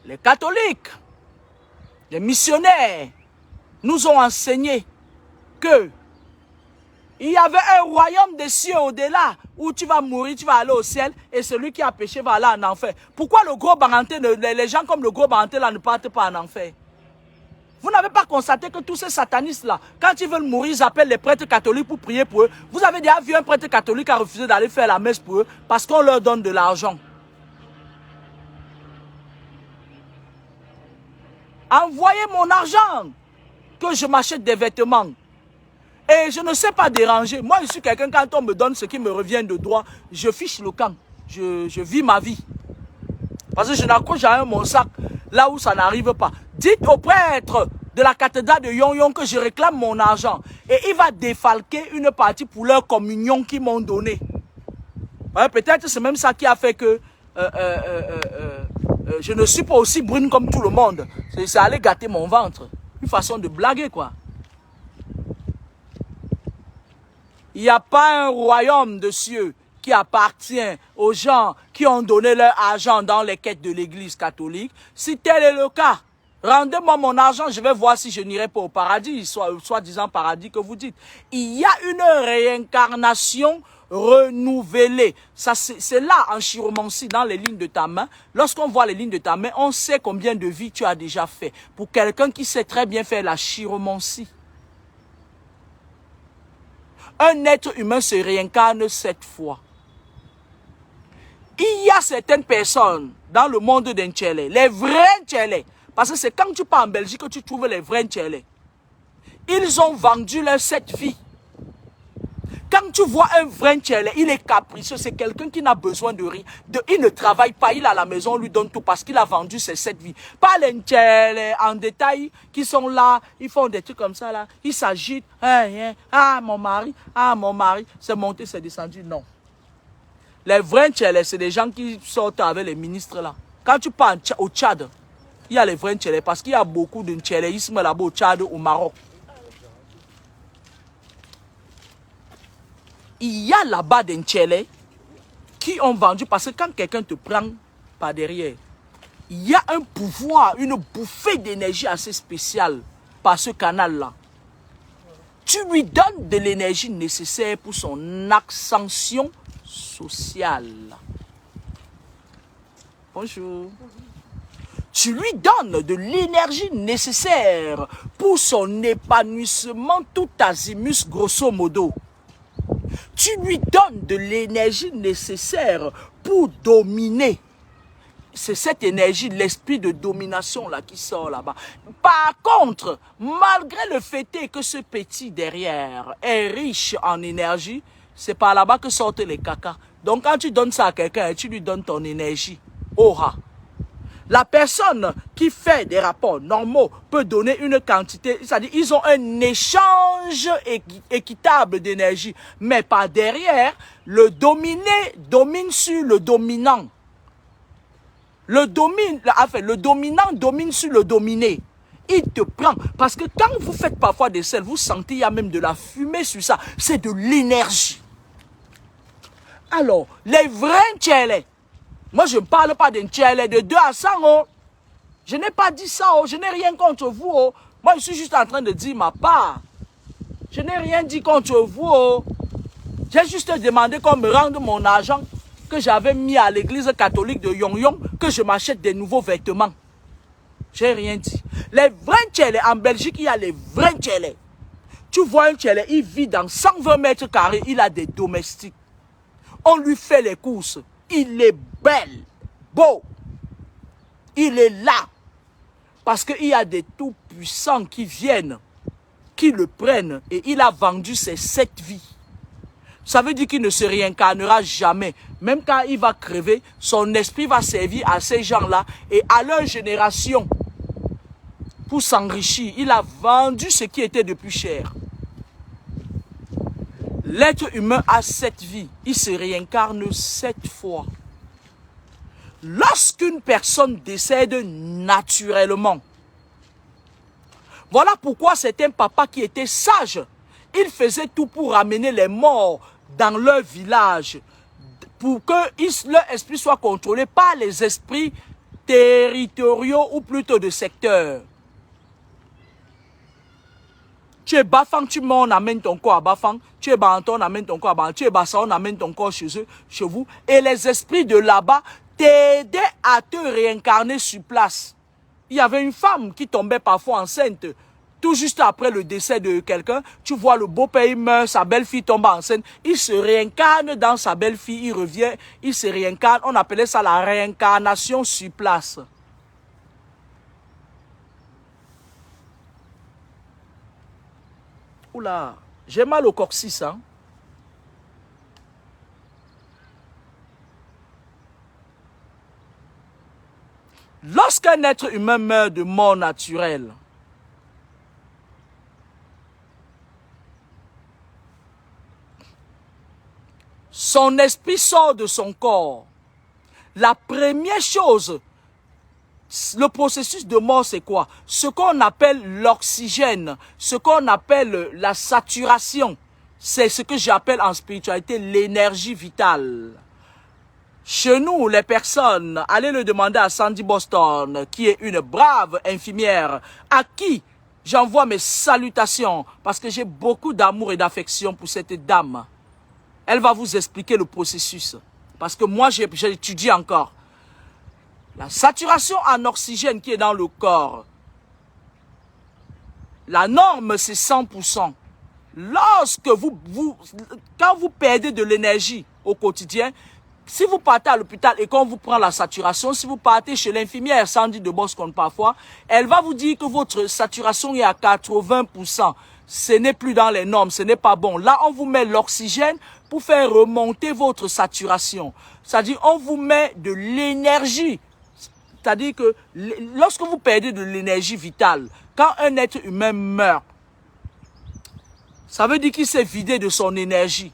Les catholiques, les missionnaires nous ont enseigné que il y avait un royaume des cieux au-delà où tu vas mourir, tu vas aller au ciel et celui qui a péché va aller en enfer. Pourquoi le gros Baranté, les gens comme le gros Baranté là ne partent pas en enfer? Vous n'avez pas constaté que tous ces satanistes-là, quand ils veulent mourir, ils appellent les prêtres catholiques pour prier pour eux. Vous avez déjà vu un prêtre catholique qui a refusé d'aller faire la messe pour eux parce qu'on leur donne de l'argent. Envoyez mon argent, que je m'achète des vêtements. Et je ne sais pas déranger. Moi, je suis quelqu'un, quand on me donne ce qui me revient de droit, je fiche le camp. Je vis ma vie. Parce que je n'accroche jamais mon sac là où ça n'arrive pas. Dites au prêtre de la cathédrale de Yon-Yon que je réclame mon argent. Et il va défalquer une partie pour leur communion qu'ils m'ont donnée. Peut-être c'est même ça qui a fait que je ne suis pas aussi brune comme tout le monde. C'est aller gâter mon ventre. Une façon de blaguer, quoi. Il n'y a pas un royaume de cieux qui appartient aux gens qui ont donné leur argent dans les quêtes de l'église catholique. Si tel est le cas, rendez-moi mon argent, je vais voir si je n'irai pas au paradis, soi-disant paradis que vous dites. Il y a une réincarnation renouvelée. C'est là en chiromancie, dans les lignes de ta main. Lorsqu'on voit les lignes de ta main, on sait combien de vies tu as déjà fait. Pour quelqu'un qui sait très bien faire la chiromancie. Un être humain se réincarne 7 fois. Il y a certaines personnes dans le monde d'Ntchélé, les vrais Ntchélé, parce que c'est quand tu pars en Belgique que tu trouves les vrais Ntchélé. Ils ont vendu leur 7 vies. Quand tu vois un vrai Ntchélé, il est capricieux, c'est quelqu'un qui n'a besoin de rien. Il ne travaille pas, il est à la maison, on lui donne tout parce qu'il a vendu ses 7 vies. Pas les Ntchélé en détail qui sont là, ils font des trucs comme ça là, ils s'agitent, ah mon mari, c'est monté, c'est descendu, non. Les vrais Ntchélé, c'est des gens qui sortent avec les ministres là. Quand tu pars au Tchad, il y a les vrais Ntchélé parce qu'il y a beaucoup de Ntchéléisme là-bas au Tchad, au Maroc. Il y a là-bas des Ntchélé qui ont vendu parce que quand quelqu'un te prend par derrière, il y a un pouvoir, une bouffée d'énergie assez spéciale par ce canal-là. Tu lui donnes de l'énergie nécessaire pour son ascension sociale. Bonjour. Tu lui donnes de l'énergie nécessaire pour son épanouissement tout azimut grosso modo. Tu lui donnes de l'énergie nécessaire pour dominer. C'est cette énergie, l'esprit de domination là qui sort là-bas. Par contre, malgré le fait que ce petit derrière est riche en énergie, c'est par là-bas que sortent les cacas. Donc quand tu donnes ça à quelqu'un, tu lui donnes ton énergie. Aura. La personne qui fait des rapports normaux peut donner une quantité, c'est-à-dire ils ont un échange équitable d'énergie. Mais par derrière, le dominé domine sur le dominant. Le dominant domine sur le dominé. Il te prend. Parce que quand vous faites parfois des sels, vous sentez il y a même de la fumée sur ça. C'est de l'énergie. Alors, les vrais Ntchélé, moi, je ne parle pas d'un Ntchélé de 2 à 100. Oh. Je n'ai pas dit ça. Oh. Je n'ai rien contre vous. Oh. Moi, je suis juste en train de dire ma part. Je n'ai rien dit contre vous. Oh. J'ai juste demandé qu'on me rende mon argent que j'avais mis à l'église catholique de Yon-Yon, que je m'achète des nouveaux vêtements. J'ai rien dit. Les vrais Ntchélé, en Belgique, il y a les vrais Ntchélé. Tu vois un Tchèlè, il vit dans 120 mètres carrés, il a des domestiques. On lui fait les courses. Il est belle, beau. Il est là. Parce qu'il y a des tout-puissants qui viennent, qui le prennent. Et il a vendu ses 7 vies. Ça veut dire qu'il ne se réincarnera jamais. Même quand il va crever, son esprit va servir à ces gens-là et à leur génération pour s'enrichir. Il a vendu ce qui était de plus cher. L'être humain a 7 vies. Il se réincarne 7 fois. Lorsqu'une personne décède naturellement, voilà pourquoi c'est un papa qui était sage. Il faisait tout pour ramener les morts dans leur village, pour que leur esprit soit contrôlé par les esprits territoriaux ou plutôt de secteur. Tu es Bafang, tu meurs, on amène ton corps à Bafang. Tu es Banton, on amène ton corps à Banton. Tu es Bassa, on amène ton corps chez eux, chez vous. Et les esprits de là-bas t'aidaient à te réincarner sur place. Il y avait une femme qui tombait parfois enceinte. Tout juste après le décès de quelqu'un, tu vois le beau-père, il meurt, sa belle-fille tombe enceinte. Il se réincarne dans sa belle-fille, il revient, il se réincarne. On appelait ça la réincarnation sur place. Oula, j'ai mal au coccyx, hein. Lorsqu'un être humain meurt de mort naturelle, son esprit sort de son corps. La première chose, le processus de mort, c'est quoi? Ce qu'on appelle l'oxygène, ce qu'on appelle la saturation, c'est ce que j'appelle en spiritualité l'énergie vitale. Chez nous, les personnes, allez le demander à Sandy Boston, qui est une brave infirmière, à qui j'envoie mes salutations, parce que j'ai beaucoup d'amour et d'affection pour cette dame. Elle va vous expliquer le processus, parce que moi, j'étudie encore. La saturation en oxygène qui est dans le corps, la norme, c'est 100%. Lorsque quand vous perdez de l'énergie au quotidien, si vous partez à l'hôpital et qu'on vous prend la saturation, si vous partez chez l'infirmière Sandy de Boston parfois, elle va vous dire que votre saturation est à 80%. Ce n'est plus dans les normes, ce n'est pas bon. Là, on vous met l'oxygène pour faire remonter votre saturation. C'est-à-dire, on vous met de l'énergie. C'est-à-dire que lorsque vous perdez de l'énergie vitale, quand un être humain meurt, ça veut dire qu'il s'est vidé de son énergie.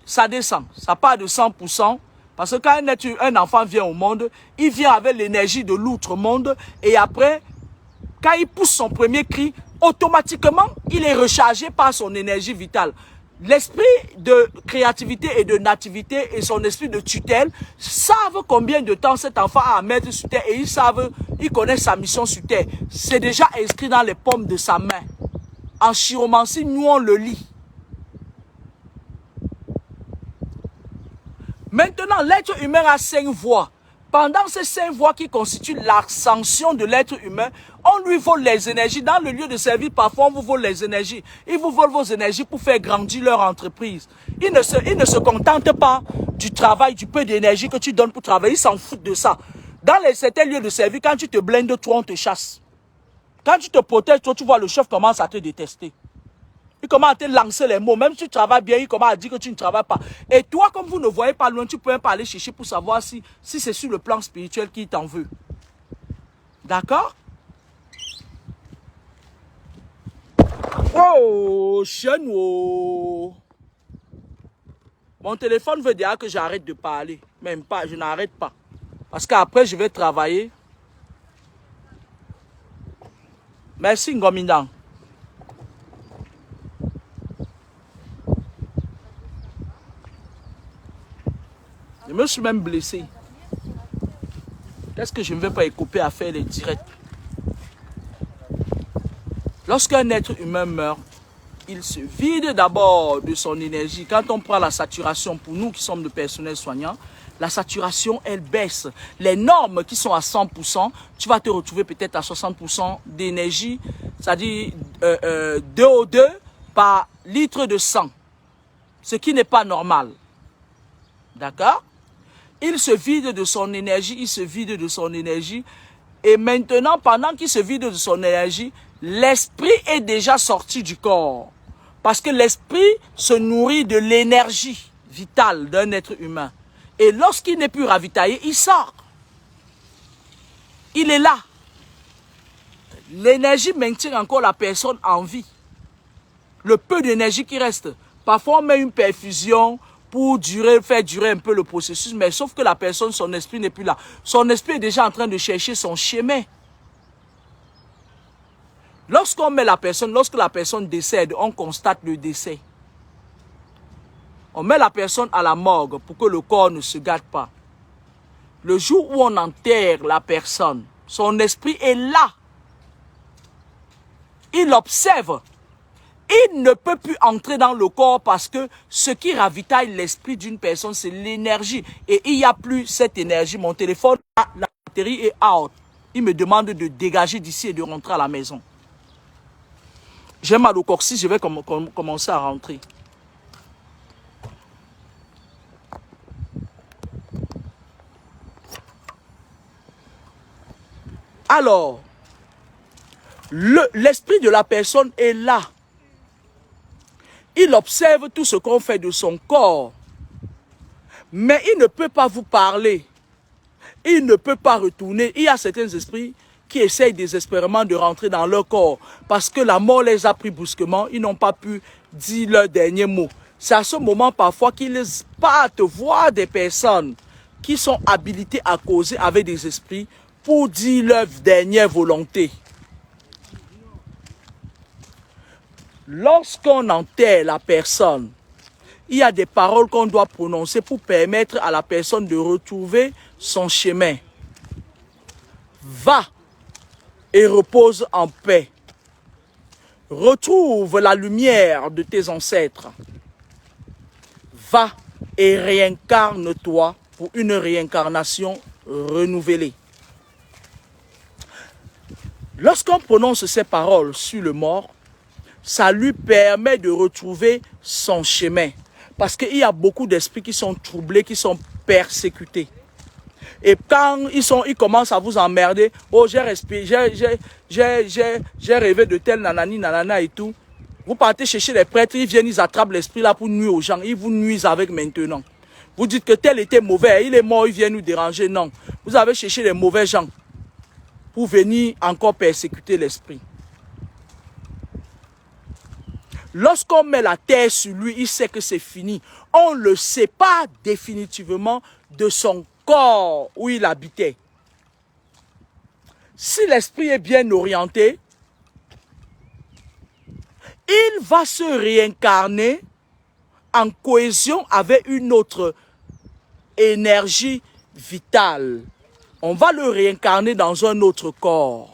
Ça descend, ça part de 100%. Parce que quand un enfant vient au monde, il vient avec l'énergie de l'outre-monde. Et après, quand il pousse son premier cri, automatiquement, il est rechargé par son énergie vitale. L'esprit de créativité et de nativité et son esprit de tutelle savent combien de temps cet enfant a à mettre sur terre et ils connaissent sa mission sur terre. C'est déjà inscrit dans les paumes de sa main. En chiromancie, nous on le lit. Maintenant, l'être humain a 5 voies. Pendant ces 5 voies qui constituent l'ascension de l'être humain, on lui vole les énergies. Dans le lieu de service, parfois, on vous vole les énergies. Ils vous volent vos énergies pour faire grandir leur entreprise. Ils ne se contentent pas du travail, du peu d'énergie que tu donnes pour travailler. Ils s'en foutent de ça. Dans certains lieux de service, quand tu te blindes, toi, on te chasse. Quand tu te protèges, toi, tu vois, le chef commence à te détester. Il commence à te lancer les mots. Même si tu travailles bien, il commence à dire que tu ne travailles pas. Et toi, comme vous ne voyez pas loin, tu peux même pas aller chercher pour savoir si c'est sur le plan spirituel qu'il t'en veut. D'accord? Oh, chien. Mon téléphone veut dire que j'arrête de parler. Même pas, je n'arrête pas. Parce qu'après, je vais travailler. Merci, Ngomindan. Je me suis même blessé. Qu'est-ce que je ne vais pas écouper à faire les directs? Lorsqu'un être humain meurt, il se vide d'abord de son énergie. Quand on prend la saturation, pour nous qui sommes de personnel soignant, la saturation, elle baisse. Les normes qui sont à 100%, tu vas te retrouver peut-être à 60% d'énergie, c'est-à-dire 2O2, par litre de sang, ce qui n'est pas normal. D'accord? Il se vide de son énergie, il se vide de son énergie. Et maintenant, pendant qu'il se vide de son énergie, l'esprit est déjà sorti du corps. Parce que l'esprit se nourrit de l'énergie vitale d'un être humain. Et lorsqu'il n'est plus ravitaillé, il sort. Il est là. L'énergie maintient encore la personne en vie. Le peu d'énergie qui reste. Parfois, on met une perfusion pour faire durer un peu le processus, mais sauf que la personne, son esprit n'est plus là. Son esprit est déjà en train de chercher son chemin. Lorsqu'on met la personne, lorsque la personne décède, on constate le décès. On met la personne à la morgue pour que le corps ne se gâte pas. Le jour où on enterre la personne, son esprit est là. Il observe. Il ne peut plus entrer dans le corps parce que ce qui ravitaille l'esprit d'une personne, c'est l'énergie. Et il n'y a plus cette énergie. Mon téléphone, la batterie est out. Il me demande de dégager d'ici et de rentrer à la maison. J'ai mal au coccyx, je vais commencer à rentrer. Alors, l'esprit de la personne est là. Il observe tout ce qu'on fait de son corps. Mais il ne peut pas vous parler. Il ne peut pas retourner. Il y a certains esprits qui essayent désespérément de rentrer dans leur corps. Parce que la mort les a pris brusquement. Ils n'ont pas pu dire leur dernier mot. C'est à ce moment parfois qu'ils partent voir des personnes qui sont habilitées à causer avec des esprits pour dire leur dernière volonté. Lorsqu'on enterre la personne, il y a des paroles qu'on doit prononcer pour permettre à la personne de retrouver son chemin. Va et repose en paix. Retrouve la lumière de tes ancêtres. Va et réincarne-toi pour une réincarnation renouvelée. Lorsqu'on prononce ces paroles sur le mort, ça lui permet de retrouver son chemin. Parce qu'il y a beaucoup d'esprits qui sont troublés, qui sont persécutés. Et quand ils commencent à vous emmerder, oh j'ai rêvé de tel nanani, nanana et tout. Vous partez chercher les prêtres, ils viennent, ils attrapent l'esprit là pour nuire aux gens. Ils vous nuisent avec maintenant. Vous dites que tel était mauvais, il est mort, il vient nous déranger. Non, vous avez cherché les mauvais gens pour venir encore persécuter l'esprit. Lorsqu'on met la terre sur lui, il sait que c'est fini. On ne le sépare définitivement de son corps où il habitait. Si l'esprit est bien orienté, il va se réincarner en cohésion avec une autre énergie vitale. On va le réincarner dans un autre corps.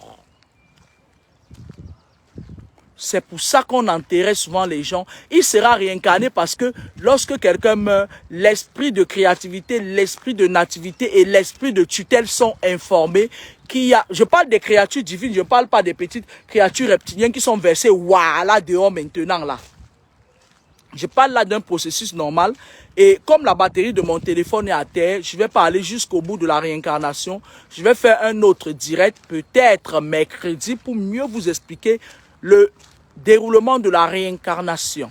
C'est pour ça qu'on enterrait souvent les gens. Il sera réincarné parce que lorsque quelqu'un meurt, l'esprit de créativité, l'esprit de nativité et l'esprit de tutelle sont informés qu'il y a... Je parle des créatures divines, je ne parle pas des petites créatures reptiliennes qui sont versées là dehors maintenant là. Je parle là d'un processus normal. Et comme la batterie de mon téléphone est à terre, je vais pas aller jusqu'au bout de la réincarnation. Je vais faire un autre direct, peut-être mercredi, pour mieux vous expliquer le déroulement de la réincarnation.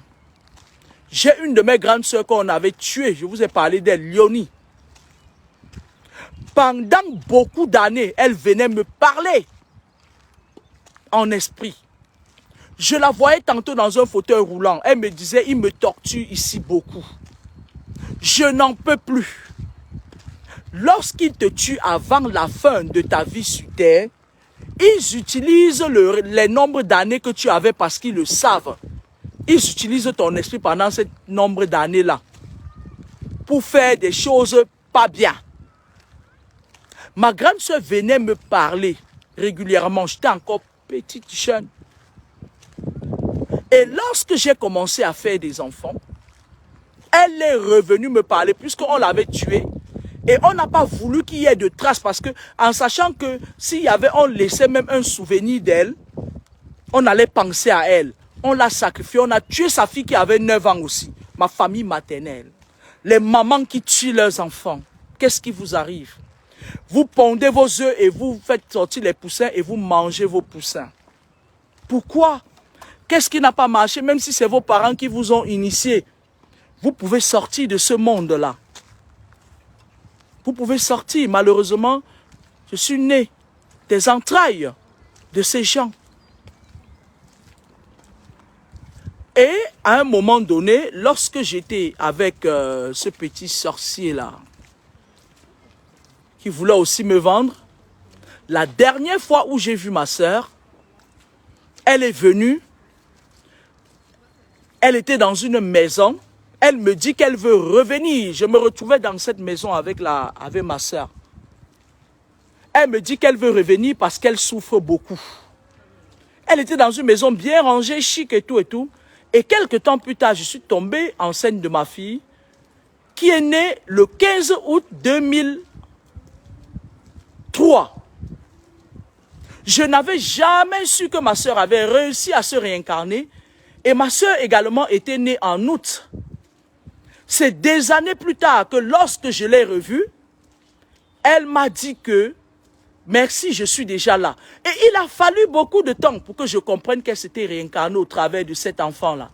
J'ai une de mes grandes sœurs qu'on avait tuée, je vous ai parlé d'elle, Léonie. Pendant beaucoup d'années, elle venait me parler en esprit. Je la voyais tantôt dans un fauteuil roulant. Elle me disait, il me torture ici beaucoup. Je n'en peux plus. Lorsqu'il te tue avant la fin de ta vie sur terre, ils utilisent les nombres d'années que tu avais parce qu'ils le savent. Ils utilisent ton esprit pendant ce nombre d'années-là pour faire des choses pas bien. Ma grande soeur venait me parler régulièrement. J'étais encore petite, jeune. Et lorsque j'ai commencé à faire des enfants, elle est revenue me parler puisqu'on l'avait tuée. Et on n'a pas voulu qu'il y ait de traces parce que, en sachant que s'il y avait, on laissait même un souvenir d'elle, on allait penser à elle. On l'a sacrifié, on a tué sa fille qui avait 9 ans aussi. Ma famille maternelle. Les mamans qui tuent leurs enfants. Qu'est-ce qui vous arrive? Vous pondez vos œufs et vous faites sortir les poussins et vous mangez vos poussins. Pourquoi? Qu'est-ce qui n'a pas marché? Même si c'est vos parents qui vous ont initié, vous pouvez sortir de ce monde-là. Vous pouvez sortir. Malheureusement, je suis né des entrailles de ces gens. Et à un moment donné, lorsque j'étais avec ce petit sorcier-là, qui voulait aussi me vendre, la dernière fois où j'ai vu ma sœur, elle est venue, elle était dans une maison, elle me dit qu'elle veut revenir. Je me retrouvais dans cette maison avec ma sœur. Elle me dit qu'elle veut revenir parce qu'elle souffre beaucoup. Elle était dans une maison bien rangée, chic et tout et tout. Et quelques temps plus tard, je suis tombé enceinte de ma fille, qui est née le 15 août 2003. Je n'avais jamais su que ma sœur avait réussi à se réincarner. Et ma sœur également était née en août. C'est des années plus tard que lorsque je l'ai revue, elle m'a dit que merci, je suis déjà là. Et il a fallu beaucoup de temps pour que je comprenne qu'elle s'était réincarnée au travers de cet enfant-là,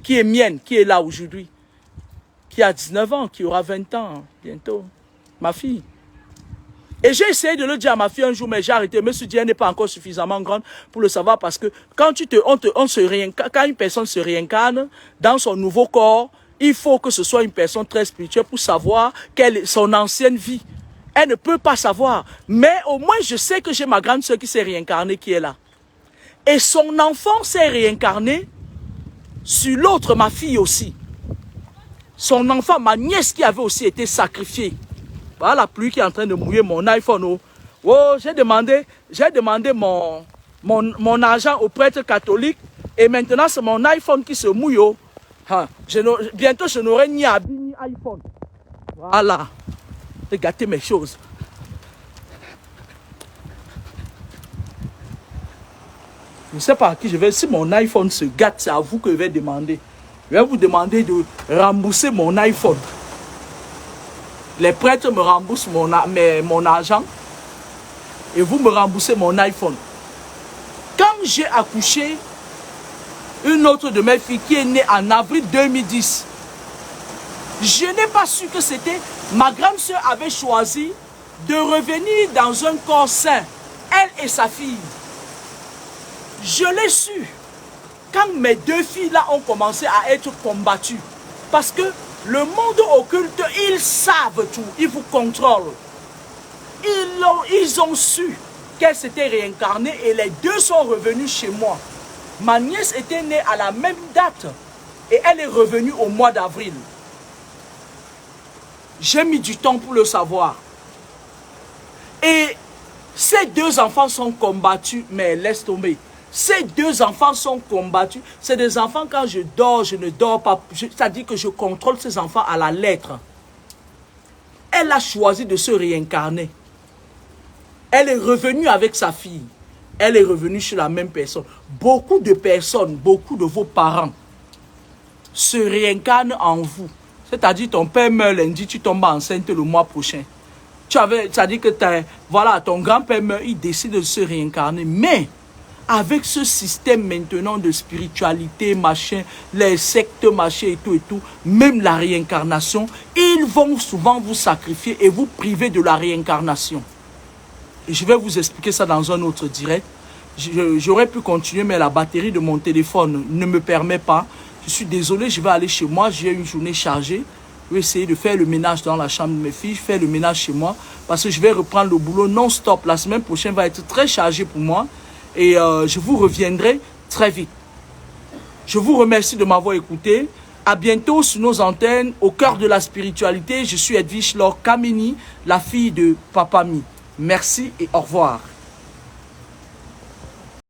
qui est mienne, qui est là aujourd'hui, qui a 19 ans, qui aura 20 ans bientôt, ma fille. Et j'ai essayé de le dire à ma fille un jour, mais j'ai arrêté. Je me suis dit, elle n'est pas encore suffisamment grande pour le savoir, parce que quand quand une personne se réincarne dans son nouveau corps, il faut que ce soit une personne très spirituelle pour savoir quelle est son ancienne vie. Elle ne peut pas savoir. Mais au moins, je sais que j'ai ma grande soeur qui s'est réincarnée, qui est là. Et son enfant s'est réincarné sur l'autre, ma fille aussi. Son enfant, ma nièce qui avait aussi été sacrifiée. Voilà la pluie qui est en train de mouiller mon iPhone. Oh, oh j'ai demandé mon argent au prêtre catholique. Et maintenant, c'est mon iPhone qui se mouille. Oh. Bientôt, je n'aurai ni habit ni iPhone. Voilà. J'ai gâté mes choses. Je ne sais pas à qui je vais. Si mon iPhone se gâte, c'est à vous que je vais demander. Je vais vous demander de rembourser mon iPhone. Les prêtres me remboursent mon argent. Et vous me remboursez mon iPhone. Quand j'ai accouché, une autre de mes filles qui est née en avril 2010, je n'ai pas su que c'était... Ma grande soeur avait choisi de revenir dans un corps sain, elle et sa fille. Je l'ai su quand mes deux filles-là ont commencé à être combattues. Parce que le monde occulte, ils savent tout, ils vous contrôlent. Ils ont su qu'elle s'était réincarnée et les deux sont revenus chez moi. Ma nièce était née à la même date et elle est revenue au mois d'avril. J'ai mis du temps pour le savoir. Et ces deux enfants sont combattus, mais laisse tomber. Ces deux enfants sont combattus. C'est des enfants, quand je dors, je ne dors pas. C'est-à-dire que je contrôle ces enfants à la lettre. Elle a choisi de se réincarner. Elle est revenue avec sa fille. Elle est revenue chez la même personne. Beaucoup de personnes, beaucoup de vos parents se réincarnent en vous. C'est-à-dire ton père meurt lundi, tu tombes enceinte le mois prochain. C'est-à-dire que voilà, ton grand-père meurt, il décide de se réincarner. Mais avec ce système maintenant de spiritualité, machin, les sectes, machin et tout, même la réincarnation, ils vont souvent vous sacrifier et vous priver de la réincarnation. Et je vais vous expliquer ça dans un autre direct. J'aurais pu continuer, mais la batterie de mon téléphone ne me permet pas. Je suis désolé, je vais aller chez moi. J'ai une journée chargée. Je vais essayer de faire le ménage dans la chambre de mes filles, faire le ménage chez moi, parce que je vais reprendre le boulot non-stop. La semaine prochaine va être très chargée pour moi. Et je vous reviendrai très vite. Je vous remercie de m'avoir écouté. À bientôt sur nos antennes, au cœur de la spiritualité. Je suis Edwige Laure Kameni, la fille de Papa Mi. Merci et au revoir.